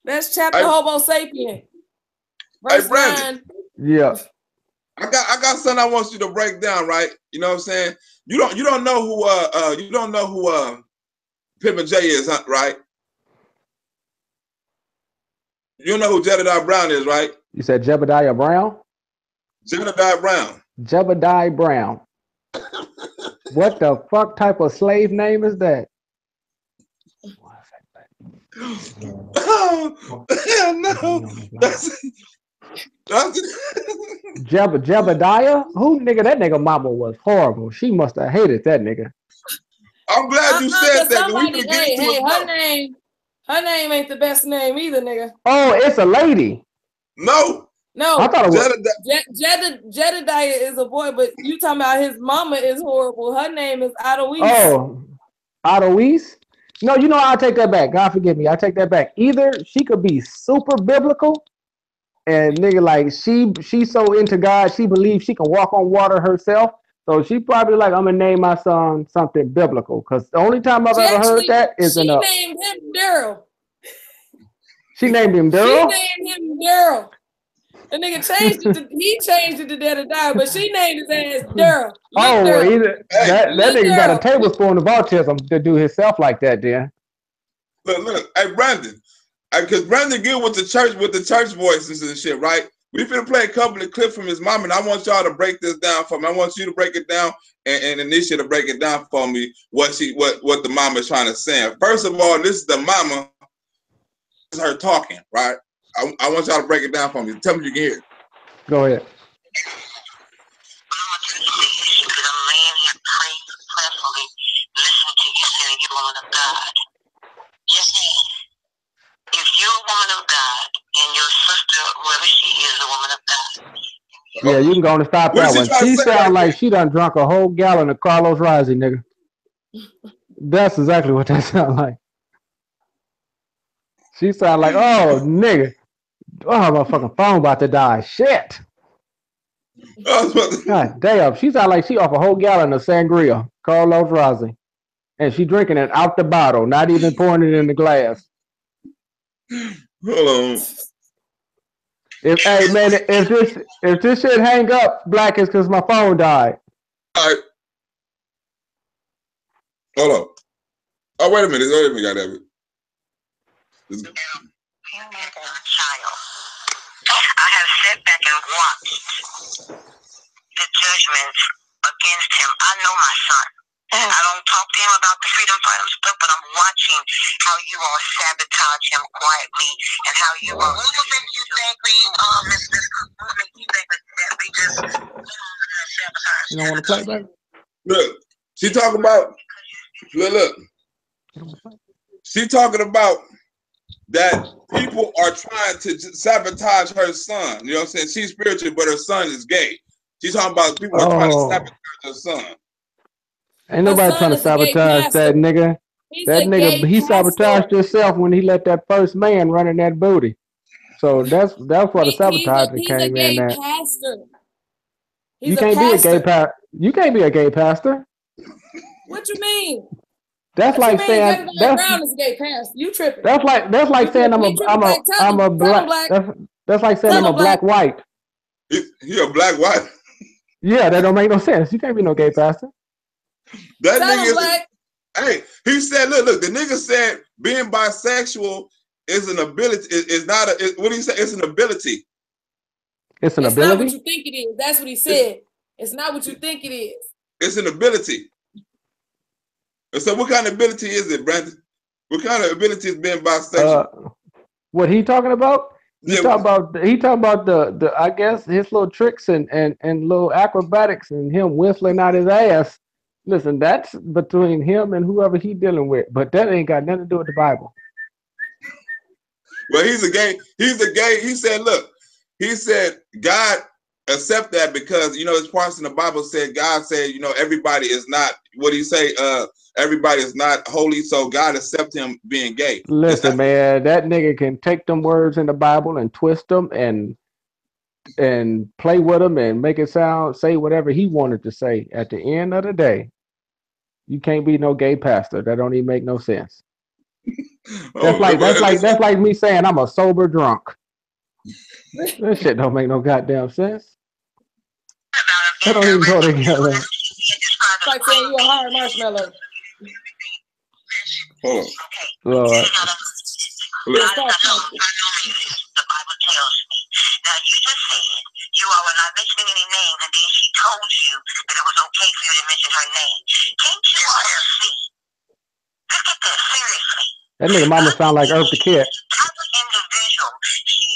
That's chapter Homo sapien. Hey, Brandon. Yeah. I got something I want you to break down, right? You know what I'm saying? You don't know who Pimpin' J is, huh, right? You know who Jedediah Brown is, right? You said Jebediah Brown? Jedediah Brown. Jebediah Brown. What the fuck type of slave name is that? Oh, hell no. Jebediah? Who nigga? That nigga mama was horrible. She must have hated that nigga. I'm glad you said that. Her name ain't the best name either, nigga. Oh, it's a lady. No. I thought it was Jedediah is a boy, but you talking about his mama is horrible. Her name is Alois. Oh, Alois? No, you know, I'll take that back. God forgive me. I take that back. Either she could be super biblical and nigga, like she's so into God, she believes she can walk on water herself. So she probably like, I'm gonna name my son something biblical. Because the only time I've ever heard that is in a... She named him Daryl. She named him Daryl? She named him Daryl. The nigga changed it to Jedediah, but she named his ass Daryl. That nigga got a tablespoon of autism to do himself like that, then. Look, hey Brandon, because Brandon good with the church voices and shit, right? We finna play a couple of clips from his mom, and I want y'all to break this down for me. I want you to break it down, and Anisha to break it down for me. What the mama is trying to say. First of all, this is the mama. This is her talking, right? I want y'all to break it down for me. Tell me if you can hear it. Go ahead. If you're a woman of God and your sister, whoever she is, a woman of God. Yeah, you can go on and stop that one. She sounds like she done drunk a whole gallon of Carlos Rising, nigga. That's exactly what that sounds like. She sound like, oh, nigga. Oh, my fucking phone about to die. Shit. God damn. She sound like she off a whole gallon of sangria, Carlos Rising. And she drinking it out the bottle, not even pouring it in the glass. Hold on. If this shit hang up, Black, is because my phone died. All right. Hold on. Oh, wait a minute. Goddammit. Child. I have sat back and watched the judgments against him. I know my son. I don't talk to him about the freedom fighter stuff, but I'm watching how you all sabotage him quietly and how you all. What will make you think we just sabotage? You don't want to play, baby? Look, she talking about. Look. She talking about that people are trying to sabotage her son. You know what I'm saying? She's spiritual, but her son is gay. She's talking about people are trying to sabotage her son. Ain't nobody trying to sabotage that nigga. He sabotaged himself when he let that first man run in that booty. So that's where the sabotaging came in. You can't be a gay pastor. You can't be a gay pastor. What you mean? That's like saying Brown is a gay pastor. You tripping? That's like saying I'm a black. That's like saying I'm a black white. He a black white. Yeah, that don't make no sense. You can't be no gay pastor. That nigga is. Hey, he said, look. The nigga said being bisexual is an ability. Is not a. What do you say? It's an ability. It's an ability. It's not what you think it is. That's what he said. It's not what you think it is. It's an ability. And so, what kind of ability is it, Brandon? What kind of ability is being bisexual? What he talking about? He talking about the I guess his little tricks and little acrobatics and him whistling out his ass. Listen, that's between him and whoever he dealing with, but that ain't got nothing to do with the Bible. Well, he's a gay. He said, look, he said God accept that because you know it's parts in the Bible said God said you know everybody is not what do you say everybody is not holy, so God accept him being gay. Listen, man, that nigga can take them words in the Bible and twist them and play with them and make it say whatever he wanted to say. At the end of the day, you can't be no gay pastor. That don't even make no sense. That's like me saying I'm a sober drunk. That shit don't make no goddamn sense. That don't even go together. It's like saying you a hard marshmallow. Hold on. Lord. The Bible tells me. Now you just said you all were not mentioning any names, and then she told you that it was okay for you to mention her name. Can't you all see? Look at this seriously. That nigga mama sound like Earth the Kid. Type of individual. She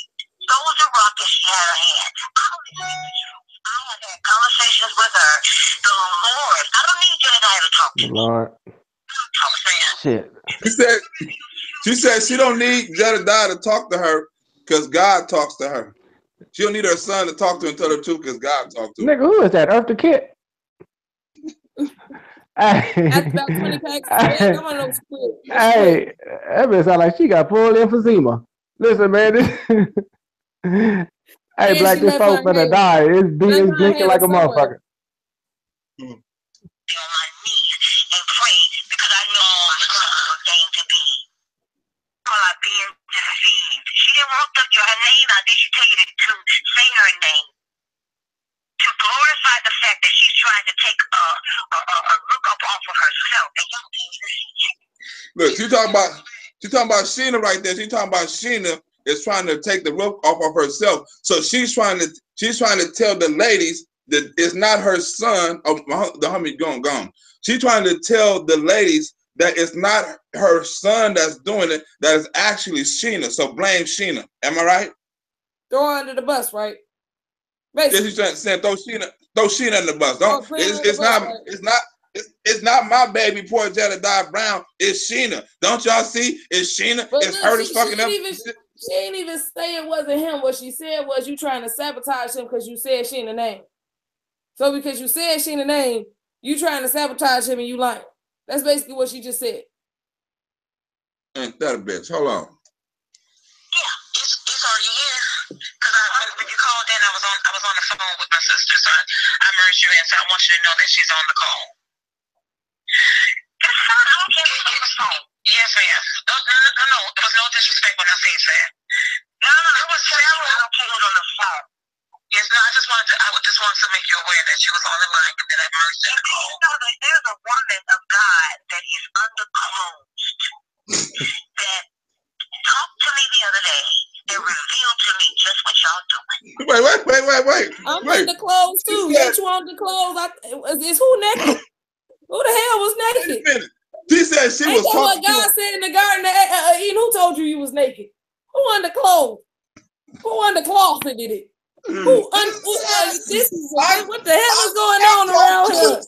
stole the rock that she had her hand. I only speak the truth. I have had conversations with her. The Lord. I don't need you and I to talk to me. Lord. Shit. She said she don't need Jedediah to talk to her because God talks to her. She don't need her son to talk to her and tell her truth because God talks to her. Nigga, who is that? Earth the Kid? That's about 20 packs. I want to know. Hey, that bitch sound like she got full emphysema. Listen, man. Hey, Black, this folk better die. It's blinking like a motherfucker. On my knees and pray because I know my son was ordained to be. All I being deceived. She didn't want her name out. Did she tell you to say her name? To glorify the fact that she's trying to take a look up off of herself. And y'all can't see. Look, she's talking about Sheena right there. She's talking about Sheena is trying to take the roof off of herself. So she's trying to tell the ladies that it's not her son. Oh, the homie gone. She's trying to tell the ladies that it's not her son that's doing it. That is actually Sheena. So blame Sheena. Am I right? Throw her under the bus, right? Basically. Yeah, she's saying throw Sheena in the bus. Don't. It's not my baby, poor Jedediah Brown. It's Sheena. Don't y'all see? It's Sheena. But it's her that's fucking up. She ain't even say it wasn't him. What she said was you trying to sabotage him because you said Sheena name. So because you said Sheena name, you trying to sabotage him and you lying. That's basically what she just said. Ain't that a bitch? Hold on. Yeah, it's already here. Because when you called in, I was on the phone with my sister, so I merged you in. So I want you to know that she's on the call. It's fine. I don't care who's on the phone. Yes, ma'am. No. There was no disrespect when I said that. No. It was several. I don't care who's on the phone. Yes, no. I just wanted to make you aware that she was on the line and that I merged in the call. You know that there's a woman of God that is underclothed that talked to me the other day and revealed to me just what y'all doing. Wait. I'm underclothed too. Ain't you underclothed? Is who naked? Who the hell was naked? Wait a minute. She said she was talking. What God said in the garden of Eden? Who told you was naked? Who underclothed? Who underclothed did it? What the hell is going on around here?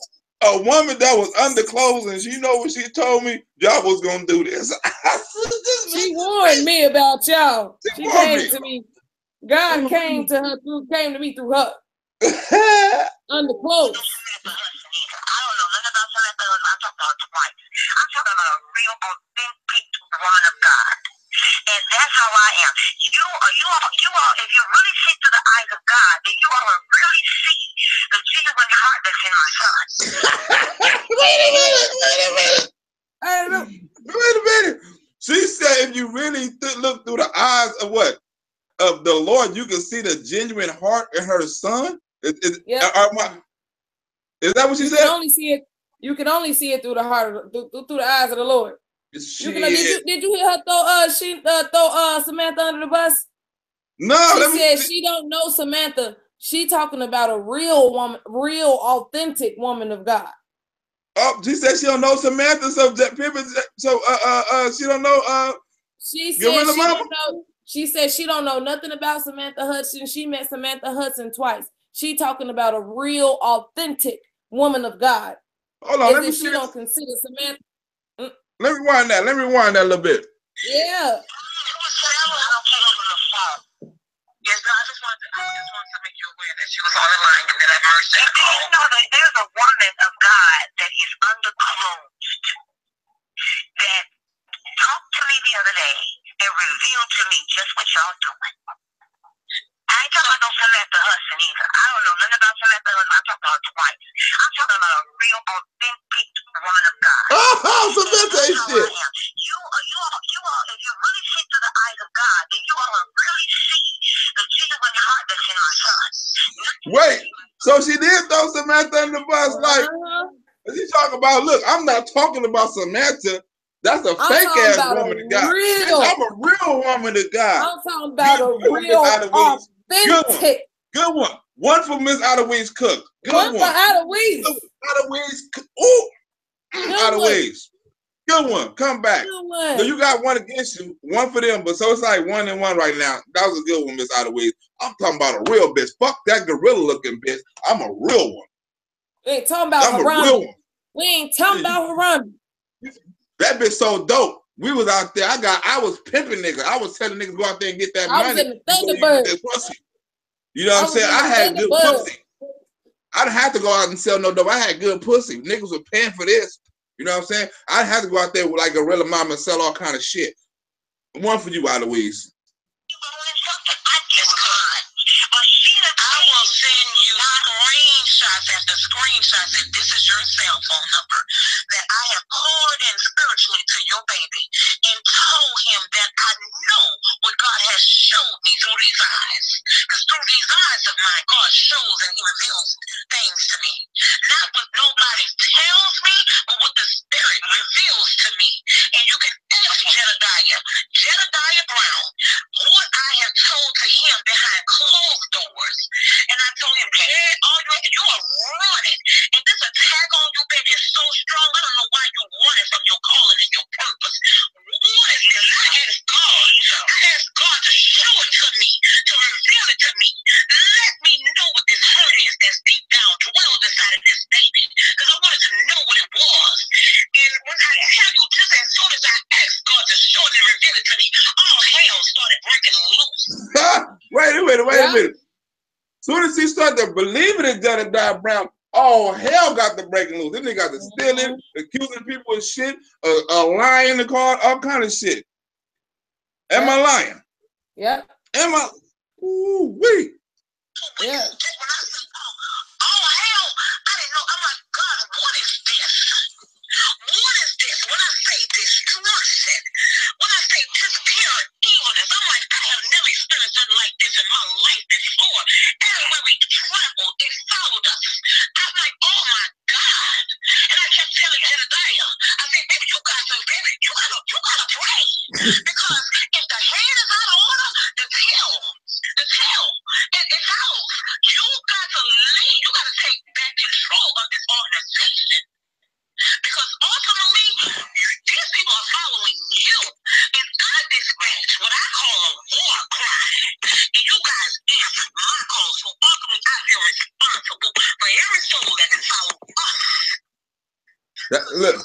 A woman that was underclothed, and you know what she told me? Y'all was gonna do this. She warned me about y'all. She came to me. God came to me through her. Underclothed. I don't know nothing about Samantha. I'm talking about twice. I'm talking about a real authentic woman of God. And that's how I am. You all, if you really see through the eyes of God, then you all will really see the genuine heart that's in my son. Wait a minute. She said if you really look through the eyes of what? Of the Lord, you can see the genuine heart in her son? Is that what she said? You can only see it through the heart, through the eyes of the Lord. Did you hear her throw Samantha under the bus? No. She said she don't know Samantha. She talking about a real woman, real authentic woman of God. Oh, she said she don't know Samantha, so she don't know. She said she don't know. She said she don't know nothing about Samantha Hudson. She met Samantha Hudson twice. She talking about a real authentic woman of God. Hold on, let me see. She don't consider Samantha. Let me rewind that a little bit. Yeah. Yes, no, I just wanted to make you aware that she was on the line and that I heard that. And do you know that there's a woman of God that is underclothed that talked to me the other day and revealed to me just what y'all doing. I ain't talking about no Samantha Hudson either. I don't know nothing about Samantha Hudson. I talked to her twice. I'm talking about a real, authentic woman of God. Oh, Samantha ain't shit. You all, if you really see through the eyes of God, then you all will really see the genuine heart that's in my son. Wait, so she did throw Samantha in the bus? Like, she talking about, look, I'm not talking about Samantha. That's a fake ass woman of God. I'm a real woman of God. I'm talking about a real authentic. Good one. One for Miss Ottaways Cook. Good one. For Ottaways. Ottaways. Ooh. Ottaways. Good one. Come back. Good one. So you got one against you, one for them, but so it's like 1-1 right now. That was a good one, Miss Ottaways. I'm talking about a real bitch. Fuck that gorilla looking bitch. I'm a real one. We ain't talking about Harambe. We ain't talking about Harambe. That bitch so dope. We was out there. I was pimping niggas. I was telling niggas go out there and get that money. I was in the Thunderbird. You know what I'm saying? I had good pussy. I didn't have to go out and sell no dope. I had good pussy. Niggas were paying for this. You know what I'm saying? I didn't have to go out there with like Gorilla Mama and sell all kind of shit. One for you, Eloise. I will send you screenshots after screenshots if this is your cell phone number that I have poured in spiritually to your baby and told him that I know what God has showed me through these eyes. Because through these eyes of mine, God shows and he reveals things to me. Not what nobody tells me, but what the Spirit reveals to me. And you can ask Jedediah Brown, what I have told to him behind closed doors. And I told him, you are running. And this attack on you, baby, is so strong. I don't know why you're running from your calling and your purpose. What is this? I asked God to show it to me, to reveal it to me. Let me know what this hurt is that's deep down dwelled inside of this baby. Because I wanted to know what it was. And when I tell you, just as soon as I asked God to show it and reveal it to me, all hell started breaking loose. Wait a minute. Soon as he started believing in Jedediah Brown, all hell got the breaking loose. Then they got to stealing, accusing people of shit, lying the car, all kind of shit. Am I lying? Yeah. Am I? Ooh, wait. Yeah. Oh, hell, I didn't know. I'm like, God, what is this? What is this? When I say destruction, when I say disappearance, evilness, I'm like, I have never experienced something like this in my life before. Everywhere we traveled, it followed us. I'm like, oh my God. And I kept telling Jedediah, I said, baby, you gotta pray. Because if the head is out of order, the tail is out. You got to lead. You got to take back control of this organization. Because ultimately, these people are following you. And I dispatch what I call a war cry. And you guys answer my call. So ultimately, I feel responsible for every soul that can follow us. Look.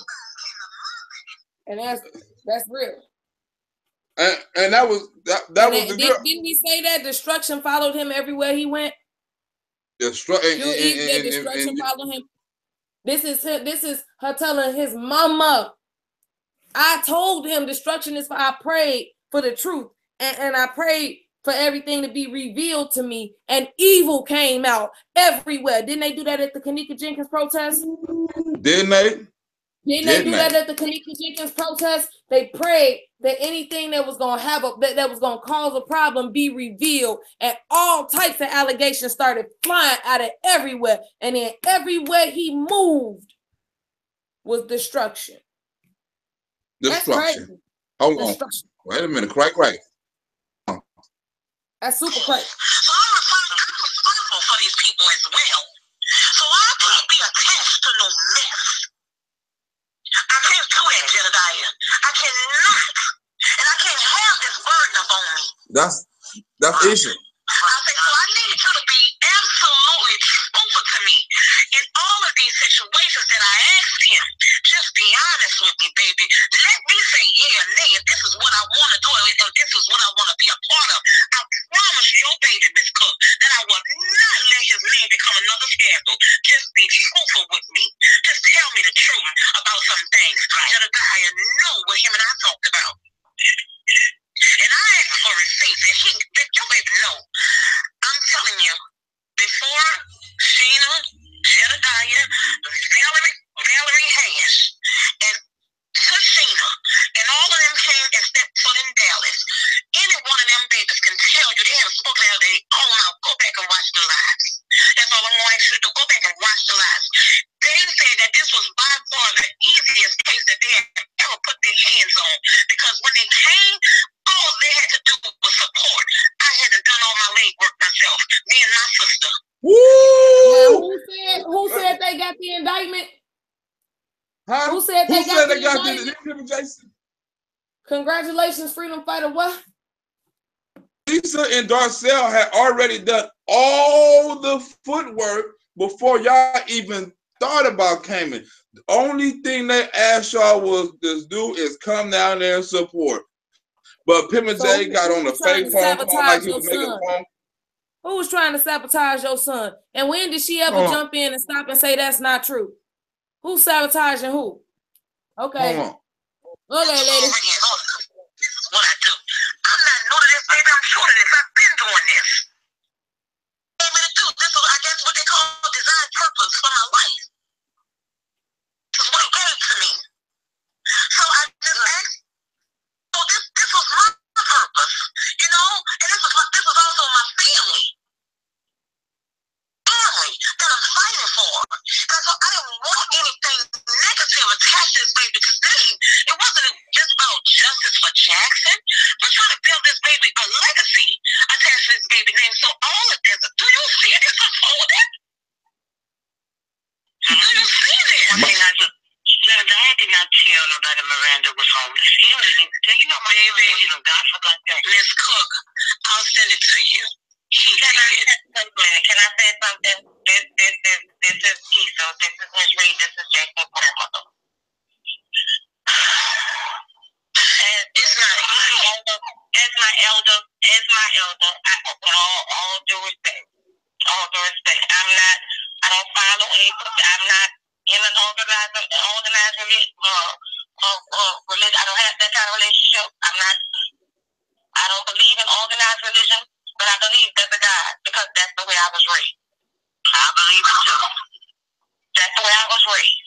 And that's real. And that was the girl. Didn't he say that destruction followed him everywhere he went? Destruction followed him. This is her telling his mama. I told him destruction is for. I prayed for the truth, and I prayed for everything to be revealed to me. And evil came out everywhere. Didn't they do that at the Kanika Jenkins protest? Didn't they? Didn't they do that at the Kanika Jenkins protest? They prayed that anything that was gonna that was gonna cause a problem be revealed, and all types of allegations started flying out of everywhere. And then everywhere he moved was destruction. Destruction. Hold on. Wait a minute. Right. That's super crazy. So I'm responsible for these people as well. So I can't be attached to no mess. I can't do that, Jedediah. I cannot. And I can't have this burden upon me. That's issue. I said, so I need you to be absolutely truthful to me in all of these situations that I asked him. Just be honest with me, baby. Let me say, yeah, nay, if this is what I want to do, if this is what I want to be a part of. I promise your baby some things. Jedediah knew what him and I talked about. And I asked for receipts, and your baby know. I'm telling you, before Sheena, Jedediah, Valerie Hayes, and Tashina, and all of them came and stepped foot in Dallas, any one of them babies can tell you they have spoken out of their own mouth. Go back and watch the lives. That's all I'm going to ask you to do. Go back and watch the lives. They said that this was by far the easiest case that they had ever put their hands on, because when they came, all they had to do was support. I had to done all my legwork myself, me and my sister. Now, who said they got the indictment? Huh? Who said they got the indictment? Jason? Congratulations, freedom fighter. What? Lisa and Darcel had already done all the footwork before y'all even thought about coming. The only thing they asked y'all was to do is come down there and support. But Pimp and J got on the fake phone call like he was making a phone. Who was trying to sabotage your son? And when did she ever jump in and stop and say that's not true? Who's sabotaging who? Okay. Hold on. Okay, lady. This is what I do. I'm not new to this, baby. I'm sure of this. I've been doing this. What me to do? This is, I guess, what they call design purpose for my life. This is what it gave to me. So I just asked. So this was my purpose, you know, and this was also my family that I'm fighting for. Because I didn't want anything negative attached to this baby's name. It wasn't just about justice for Jackson. We're trying to build this baby a legacy attached to this baby name. So all of this, do you see this unfolding? Do you see this? I mean, I did not tell nobody Miranda was homeless. You know, baby, even God forgot that. Miss Cook, I'll send it to you. Can I say something? This is Issa. This is Miss Reed. This is Jason's grandmother. As my elder, with all due respect, I don't follow I'm not in an organized religion. I don't have that kind of relationship. I don't believe in organized religion, but I believe there's a God, because that's the way I was raised. I believe it too. That's the way I was raised.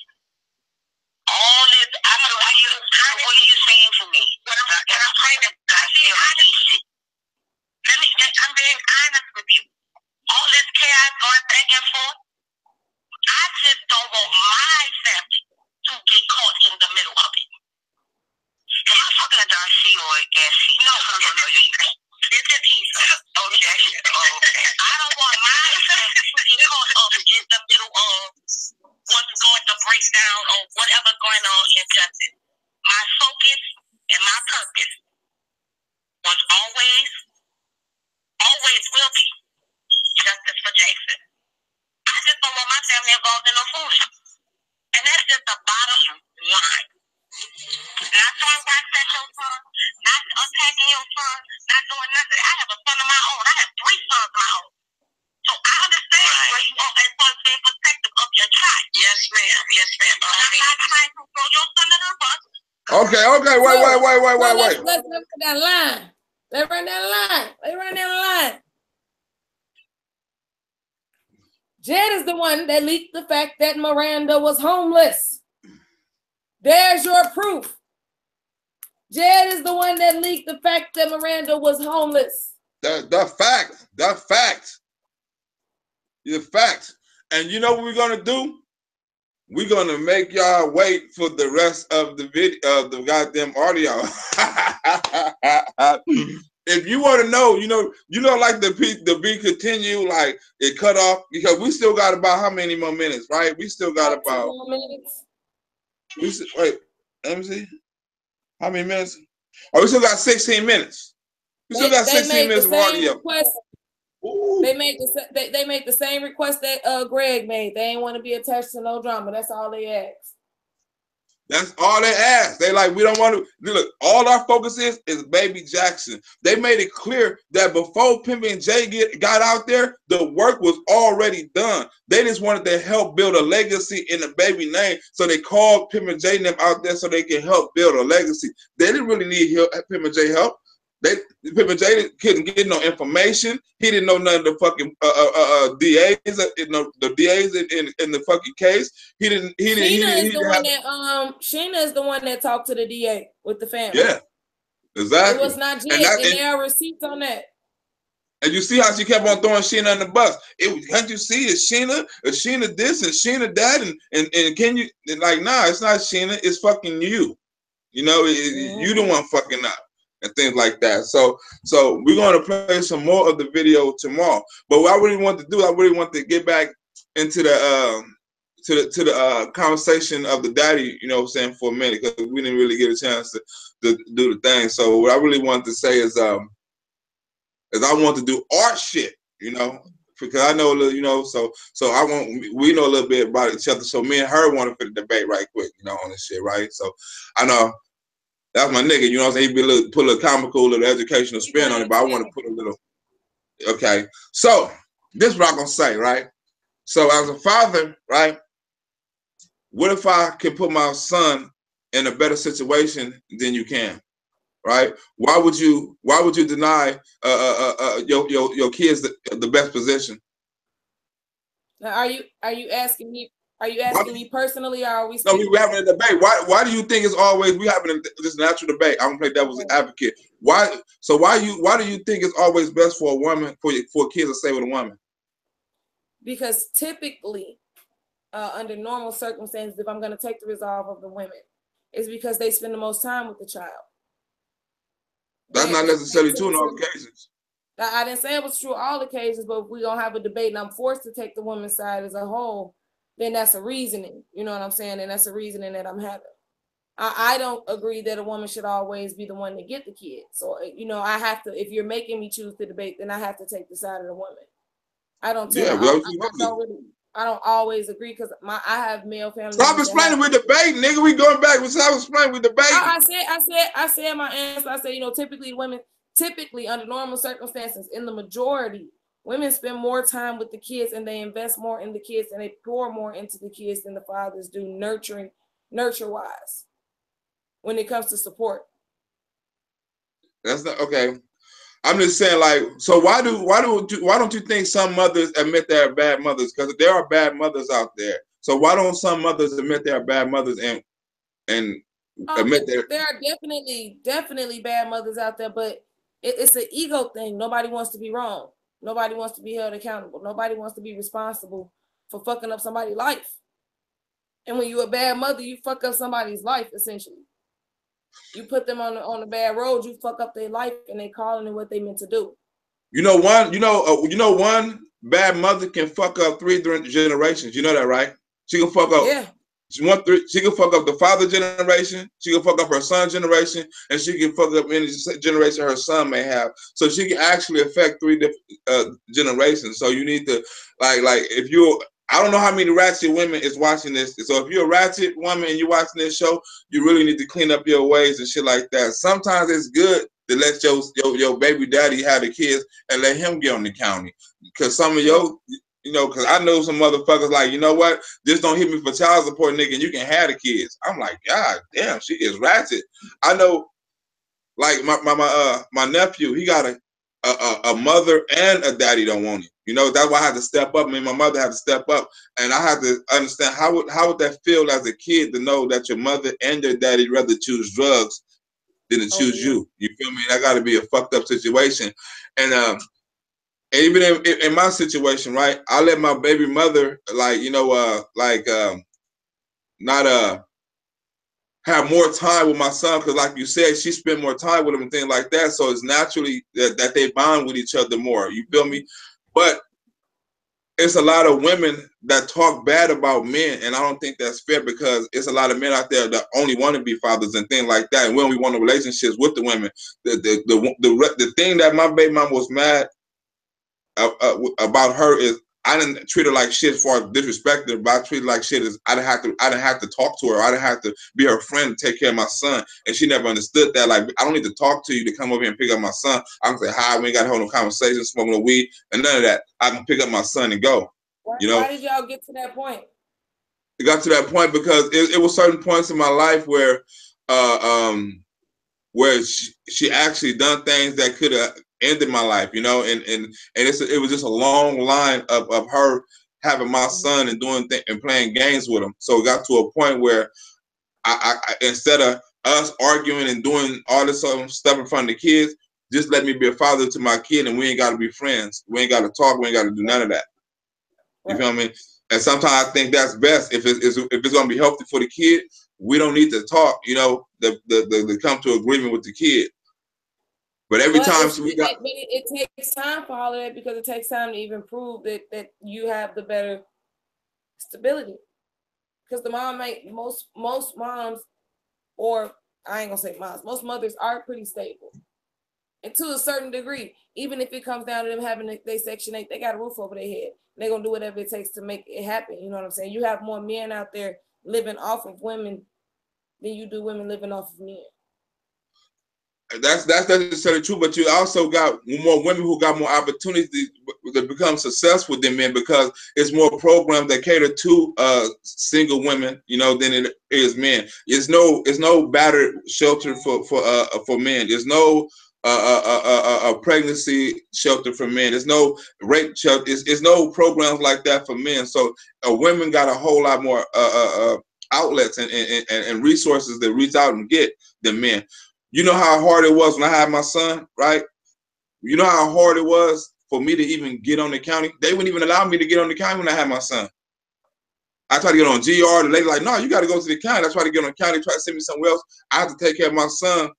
All this, what are you saying for me? I'm saying that God still easy. I'm being honest with you. All this chaos going back and forth, I just don't want my family to get caught in the middle of it. Am I talking to Darcy or Gassy? No. This is Issa. Okay. I don't want my family to get caught up in the middle of what's going to break down or whatever going on in justice. My focus and my purpose was always will be justice for Jackson. I just don't want my family involved in no foolishness. And that's just the bottom line. Not throwing rocks at your son, not attacking your son, not doing nothing. I have a son of my own. I have 3 sons of my own. So I understand where you are as far as being protective of your child. Yes, ma'am. Yes, ma'am. But I'm not trying to throw your son under the bus. Okay. Wait. Let's run that line. Let's run that line. Jed is the one that leaked the fact that Miranda was homeless. There's your proof. Jed is the one that leaked the fact that Miranda was homeless. The fact. And you know what we're gonna do? We're gonna make y'all wait for the rest of the video, the goddamn audio. If you want to know, you know, like the beat continue, like it cut off, because we still got about how many more minutes, right? We still got about 2 more minutes. Wait, let me see. How many minutes? Oh, we still got 16 minutes. We still got 16 minutes of audio. They made the same request that Greg made. They ain't want to be attached to no drama. That's all they asked. That's all they ask. They like, we don't want to look. All our focus is Baby Jackson. They made it clear that before Pimp and Jay got out there, the work was already done. They just wanted to help build a legacy in the Baby name, so they called Pimp and Jay them out there so they can help build a legacy. They didn't really need help, Pimp and Jay help. Pimp and Jay couldn't get no information. He didn't know none of the fucking DAs, the DAs in the fucking case. Sheena is the one that talked to the DA with the family. Yeah, exactly. It was not Jay, and there are receipts on that. And you see how she kept on throwing Sheena on the bus. Can't you see it's Sheena? It's Sheena this and Sheena that, and can you like, nah, it's not Sheena, it's fucking you. You know, you the one fucking up. And things like that. So we're going to play some more of the video tomorrow. But what I really want to do, I really want to get back into the to the conversation of the daddy, you know what I'm saying, for a minute, because we didn't really get a chance to do the thing. So what I really want to say is I want to do art shit, you know, because I know a little, you know, so we know a little bit about each other. So me and her want to fit the debate right quick, you know, on this shit, right? So I know. That's my nigga, you know what I'm saying? He'd put a little comical, little educational spin on it, but I want to put a little, okay. So, this is what I'm going to say, right? So, as a father, right, what if I can put my son in a better situation than you can, right? Why would you deny your kids the best position? Now, are you asking me? Are you asking me personally, or are we? No, we having a debate. Why do you think it's always we having this natural debate? I'm gonna play devil's advocate. Why? So why do you think it's always best for a woman for kids to stay with a woman? Because typically, under normal circumstances, if I'm gonna take the resolve of the women, it's because they spend the most time with the child. That's not necessarily true in all cases. I didn't say it was true all occasions, but if we're gonna have a debate and I'm forced to take the woman's side as a whole, then that's a reasoning, you know what I'm saying? And that's a reasoning that I'm having. I don't agree that a woman should always be the one to get the kid. So, you know, I have to, if you're making me choose to debate, then I have to take the side of the woman. I don't I don't always agree because I have male family. Stop explaining with debate, nigga. We going back. Stop explaining with debate. I said my answer. I said, you know, typically under normal circumstances, in the majority, women spend more time with the kids and they invest more in the kids and they pour more into the kids than the fathers do nurture-wise when it comes to support. That's not okay. I'm just saying, like, so why don't you think some mothers admit they're bad mothers? Because there are bad mothers out there. So why don't some mothers admit they're bad mothers and admit there are definitely bad mothers out there, but it's an ego thing. Nobody wants to be wrong. Nobody wants to be held accountable. Nobody wants to be responsible for fucking up somebody's life. And when you're a bad mother, you fuck up somebody's life, essentially. You put them on the bad road, you fuck up their life, and they calling it what they meant to do. One bad mother can fuck up 3 generations. You know that, right? She can fuck up. Yeah. She can fuck up the father generation. She can fuck up her son generation, and she can fuck up any generation her son may have. So she can actually affect 3 different generations. So you need to like if you. I don't know how many ratchet women is watching this. So if you're a ratchet woman and you're watching this show, you really need to clean up your ways and shit like that. Sometimes it's good to let your baby daddy have the kids and let him get on the county. Because some of because I know some motherfuckers like, you know what? Just don't hit me for child support, nigga, and you can have the kids. I'm like, God damn, she is ratchet. I know, like my nephew, he got a mother and a daddy don't want him. You know, that's why I had to step up. Me and my mother had to step up, and I had to understand how would that feel as a kid to know that your mother and your daddy rather choose drugs than to choose you. You feel me? That got to be a fucked up situation. And even in my situation, right? I let my baby mother not have more time with my son, because like you said, she spent more time with him and things like that. So it's naturally that they bond with each other more. You feel me? But it's a lot of women that talk bad about men, and I don't think that's fair, because it's a lot of men out there that only want to be fathers and things like that. And when we want the relationships with the women, the thing that my baby mom was mad about her is I didn't treat her like shit as far as disrespect her, but I treated her like shit as I didn't have to talk to her. I didn't have to be her friend to take care of my son. And she never understood that. Like, I don't need to talk to you to come over here and pick up my son. I can say hi, we ain't got to hold no conversation, smoke no weed, and none of that. I can pick up my son and go. You know? Why did y'all get to that point? It got to that point because it was certain points in my life where she actually done things that could have ended my life, you know, and it was just a long line of her having my son and doing and playing games with him. So it got to a point where I instead of us arguing and doing all this stuff in front of the kids, just let me be a father to my kid, and we ain't got to be friends. We ain't got to talk. We ain't got to do none of that. You feel me? And sometimes I think that's best if it's gonna be healthy for the kid. We don't need to talk, you know, the come to agreement with the kid. But every time it takes time for all of that, because it takes time to even prove that you have the better stability. Because the mom most moms, or I ain't gonna say moms, most mothers are pretty stable. And to a certain degree, even if it comes down to them having their Section 8, they got a roof over their head. They're going to do whatever it takes to make it happen. You know what I'm saying? You have more men out there living off of women than you do women living off of men. That's necessarily true, but you also got more women who got more opportunities to become successful than men, because it's more programs that cater to single women, you know, than it is men. It's no battered shelter for men. There's no a pregnancy shelter for men. There's no rape shelter. It's no programs like that for men. So women got a whole lot more outlets and resources to reach out and get than men. You know how hard it was when I had my son, right? You know how hard it was for me to even get on the county? They wouldn't even allow me to get on the county when I had my son. I tried to get on GR. The lady like, no, you got to go to the county. I tried to get on the county, try to send me somewhere else. I have to take care of my son.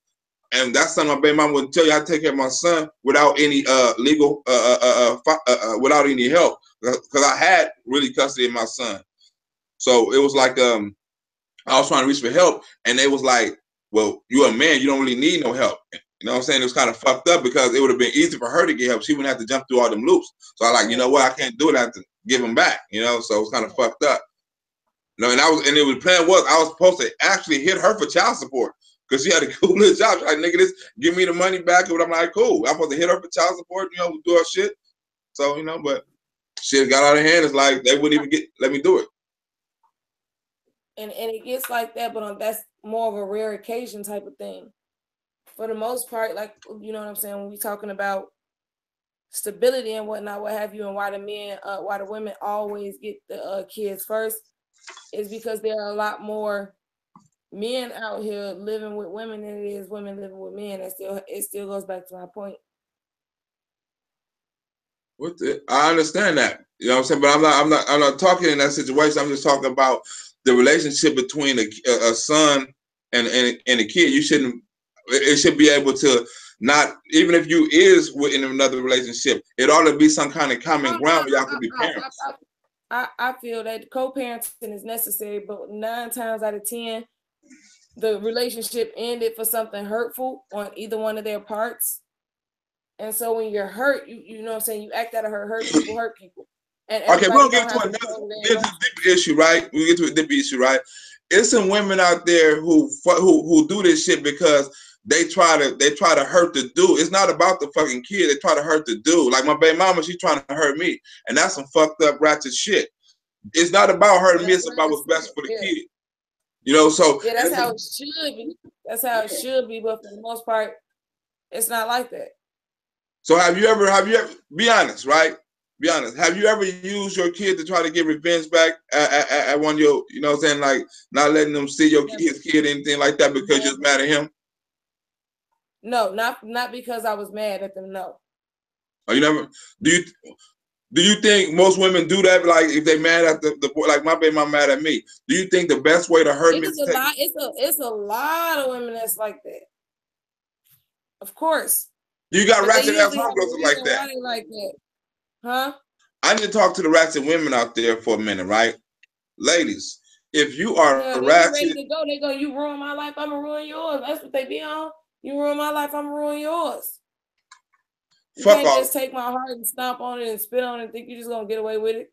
And that's something my baby mama wouldn't tell you. I have to take care of my son without any legal, without any help. Because I had really custody of my son. So it was like I was trying to reach for help. And they was like, well, you're a man, you don't really need no help. You know what I'm saying? It was kind of fucked up, because it would have been easy for her to get help. She wouldn't have to jump through all them loops. So I like, you know what? I can't do it. I have to give him back, you know? So it was kind of fucked up. You know, and the plan was I was supposed to actually hit her for child support, because she had a cool little job. She's like, nigga, give me the money back. And I'm like, cool. I'm supposed to hit her for child support, you know, do her shit. So, you know, but shit got out of hand. It's like they wouldn't even let me do it. And it gets like that, but that's more of a rare occasion type of thing. For the most part, like, you know what I'm saying, when we're talking about stability and whatnot, what have you, and why the women always get the kids first, is because there are a lot more men out here living with women than it is women living with men. It still goes back to my point. I understand that, you know what I'm saying, but I'm not talking in that situation. I'm just talking about the relationship between a son and a kid. It should be able to not, even if you is in another relationship, it ought to be some kind of common ground where y'all can be parents. I feel that co-parenting is necessary, but 9 times out of 10, the relationship ended for something hurtful on either one of their parts. And so when you're hurt, you know what I'm saying, you act out of hurt people. And okay, we're gonna get to another issue, right? We get to a deep issue, right? It's some women out there who do this shit because they try to hurt the dude. It's not about the fucking kid. They try to hurt the dude. Like my baby mama, she's trying to hurt me, and that's some fucked up ratchet shit. It's not about hurting me. It's about what's best for the kid. You know, so yeah, that's how it should be. That's how it should be, but for the most part, it's not like that. So have you ever be honest, right? Be honest. Have you ever used your kid to try to get revenge back at one of your, you know what I'm saying, like not letting them see his kid, anything like that, because you're mad at him? No, not because I was mad at them. No. Oh, you never? Do you think most women do that? Like if they mad at the boy, like my baby mom mad at me. Do you think the best way to hurt me? It's a lot of women that's like that. Of course. You got ratchet ass homegirls like that. Like that. Huh? I need to talk to the ratchet women out there for a minute, right? Ladies, if you are ratchet, ready to go, they go, you ruin my life, I'm gonna ruin yours. That's what they be on. You ruin my life, I'm gonna ruin yours. You Fuck can't all. just take my heart and stomp on it and spit on it and think you're just gonna get away with it.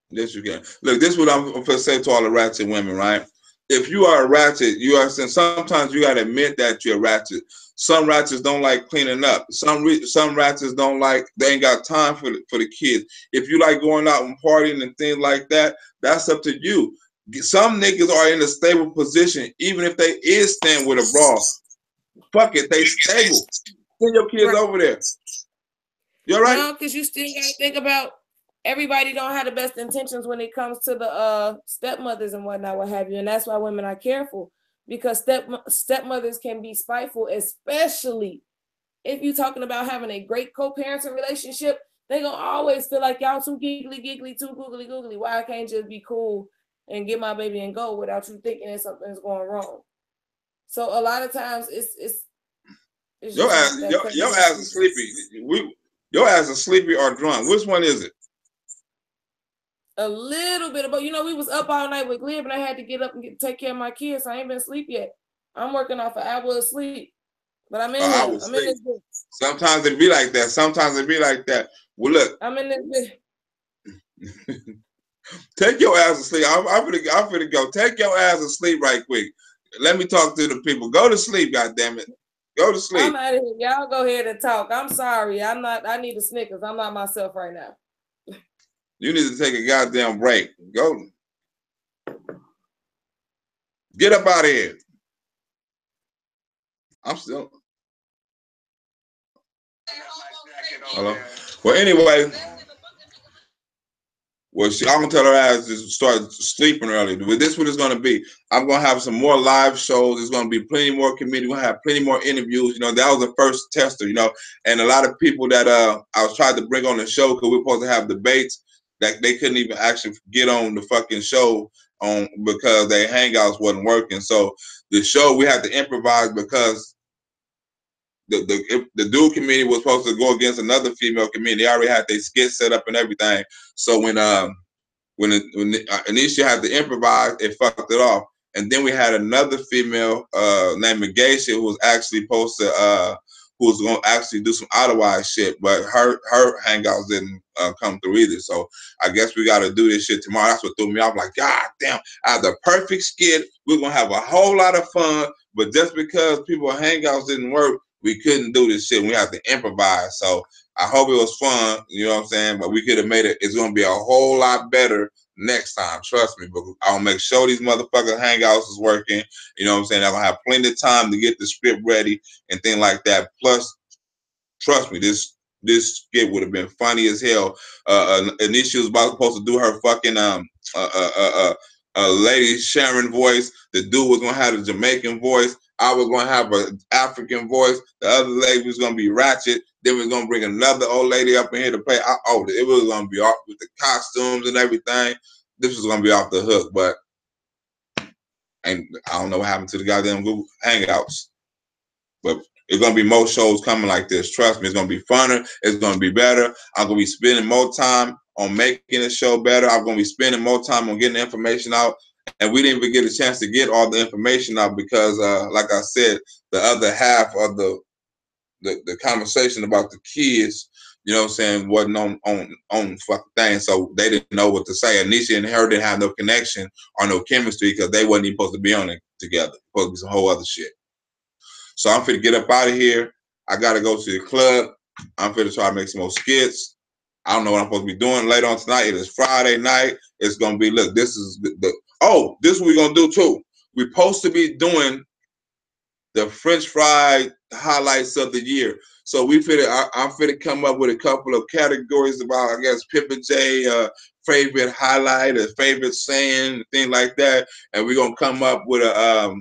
Yes, you can. Look, this is what I'm going to say to all the ratchet women, right? If you are a ratchet, you are saying sometimes you got to admit that you're a ratchet. Some ratchets don't like cleaning up. Some ratchets don't like, they ain't got time for the kids. If you like going out and partying and things like that, that's up to you. Some niggas are in a stable position, even if they is staying with a bra. Fuck it, they stable. Send your kids over there. You're right. No, because you still got to think about everybody don't have the best intentions when it comes to the stepmothers and whatnot, what have you. And that's why women are careful, because stepmothers can be spiteful, especially if you're talking about having a great co-parenting relationship. They gonna always feel like y'all too giggly, too googly. Why I can't just be cool and get my baby and go without you thinking that something's going wrong. So a lot of times it's your ass is sleepy. Your ass is sleepy or drunk. Which one is it? A little bit about, we was up all night with Glib and I had to get up and take care of my kids. So I ain't been asleep yet. I'm working off an hour of sleep, but I'm in here. I'm in this bit. Sometimes it be like that. Sometimes it be like that. Well, look. I'm in this bit. Take your ass to sleep. I'm finna go. Take your ass to sleep right quick. Let me talk to the people. Go to sleep, goddammit. Go to sleep. I'm out of here. Y'all go ahead and talk. I'm sorry. I need a Snickers. I'm not myself right now. You need to take a goddamn break. Go. Get up out of here. I'm still. Hello. Well, anyway. Well, I'm gonna tell her ass to start sleeping early. But this is what it's gonna be. I'm gonna have some more live shows. There's gonna be plenty more community. We're gonna have plenty more interviews. That was the first tester. And a lot of people that I was trying to bring on the show because we're supposed to have debates that they couldn't even actually get on the fucking show because their hangouts wasn't working. So the show we had to improvise because the dude community was supposed to go against another female community. They already had their skit set up and everything. So when Anisha had to improvise, it fucked it off. And then we had another female named Megasha who was actually supposed to who was going to actually do some Ottawa shit, but her hangouts didn't come through either. So I guess we got to do this shit tomorrow. That's what threw me off. Like, God damn, I have the perfect skit. We're gonna have a whole lot of fun, but just because people's hangouts didn't work, we couldn't do this shit. We have to improvise. So I hope it was fun, you know what I'm saying? But we could have made it. It's gonna be a whole lot better next time. Trust me. But I'll make sure these motherfucking hangouts is working. You know what I'm saying? I'm gonna have plenty of time to get the script ready and things like that. Plus, trust me, this skit would have been funny as hell. Anisha was supposed to do her fucking lady Sharon voice. The dude was gonna have a Jamaican voice. I was gonna have an African voice. The other lady was gonna be ratchet. Then we are gonna bring another old lady up in here to play. It was gonna be off with the costumes and everything. This was gonna be off the hook, but I don't know what happened to the goddamn Google Hangouts. But it's gonna be more shows coming like this. Trust me, it's gonna be funner. It's gonna be better. I'm gonna be spending more time on making the show better. I'm gonna be spending more time on getting the information out. And we didn't even get a chance to get all the information out because, like I said, the other half of the conversation about the kids, you know what I'm saying, wasn't on fucking thing. So they didn't know what to say. Anisha and her didn't have no connection or no chemistry because they wasn't even supposed to be on it together. Supposed to be some whole other shit. So I'm finna get up out of here. I gotta go to the club. I'm finna try to make some more skits. I don't know what I'm supposed to be doing later on tonight. It is Friday night. It's gonna be, look, this is this is what we're gonna do too. We're supposed to be doing the French fry highlights of the year. So I'm finna come up with a couple of categories about, I guess, Pippa J, favorite highlight, a favorite saying, thing like that. And we're gonna come up with an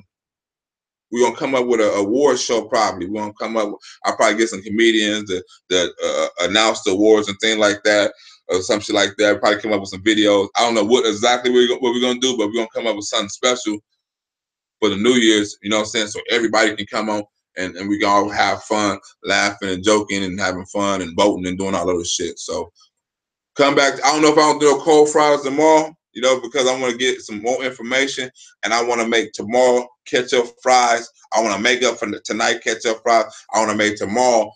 award show probably. We're gonna come up. I'll probably get some comedians that announce the awards and things like that, or some shit like that. Probably come up with some videos. I don't know what exactly what we're gonna do, but we're gonna come up with something special for the New Year's. You know what I'm saying? So everybody can come on and we can all have fun, laughing and joking and having fun and voting and doing all of this shit. So come back. I don't know if I don't do a cold fries tomorrow. you know, because I want to get some more information, and I want to make tomorrow ketchup fries. I want to make up for tonight ketchup fries. I want to make tomorrow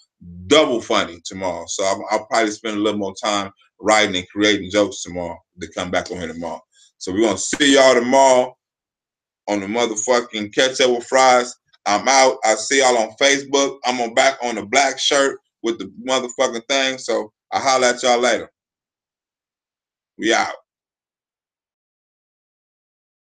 double funny tomorrow. So I'll probably spend a little more time writing and creating jokes tomorrow to come back on here tomorrow. So we're going to see y'all tomorrow on the motherfucking ketchup with fries. I'm out. I'll see y'all on Facebook. I'm back on the black shirt with the motherfucking thing. So I'll holler at y'all later. We out.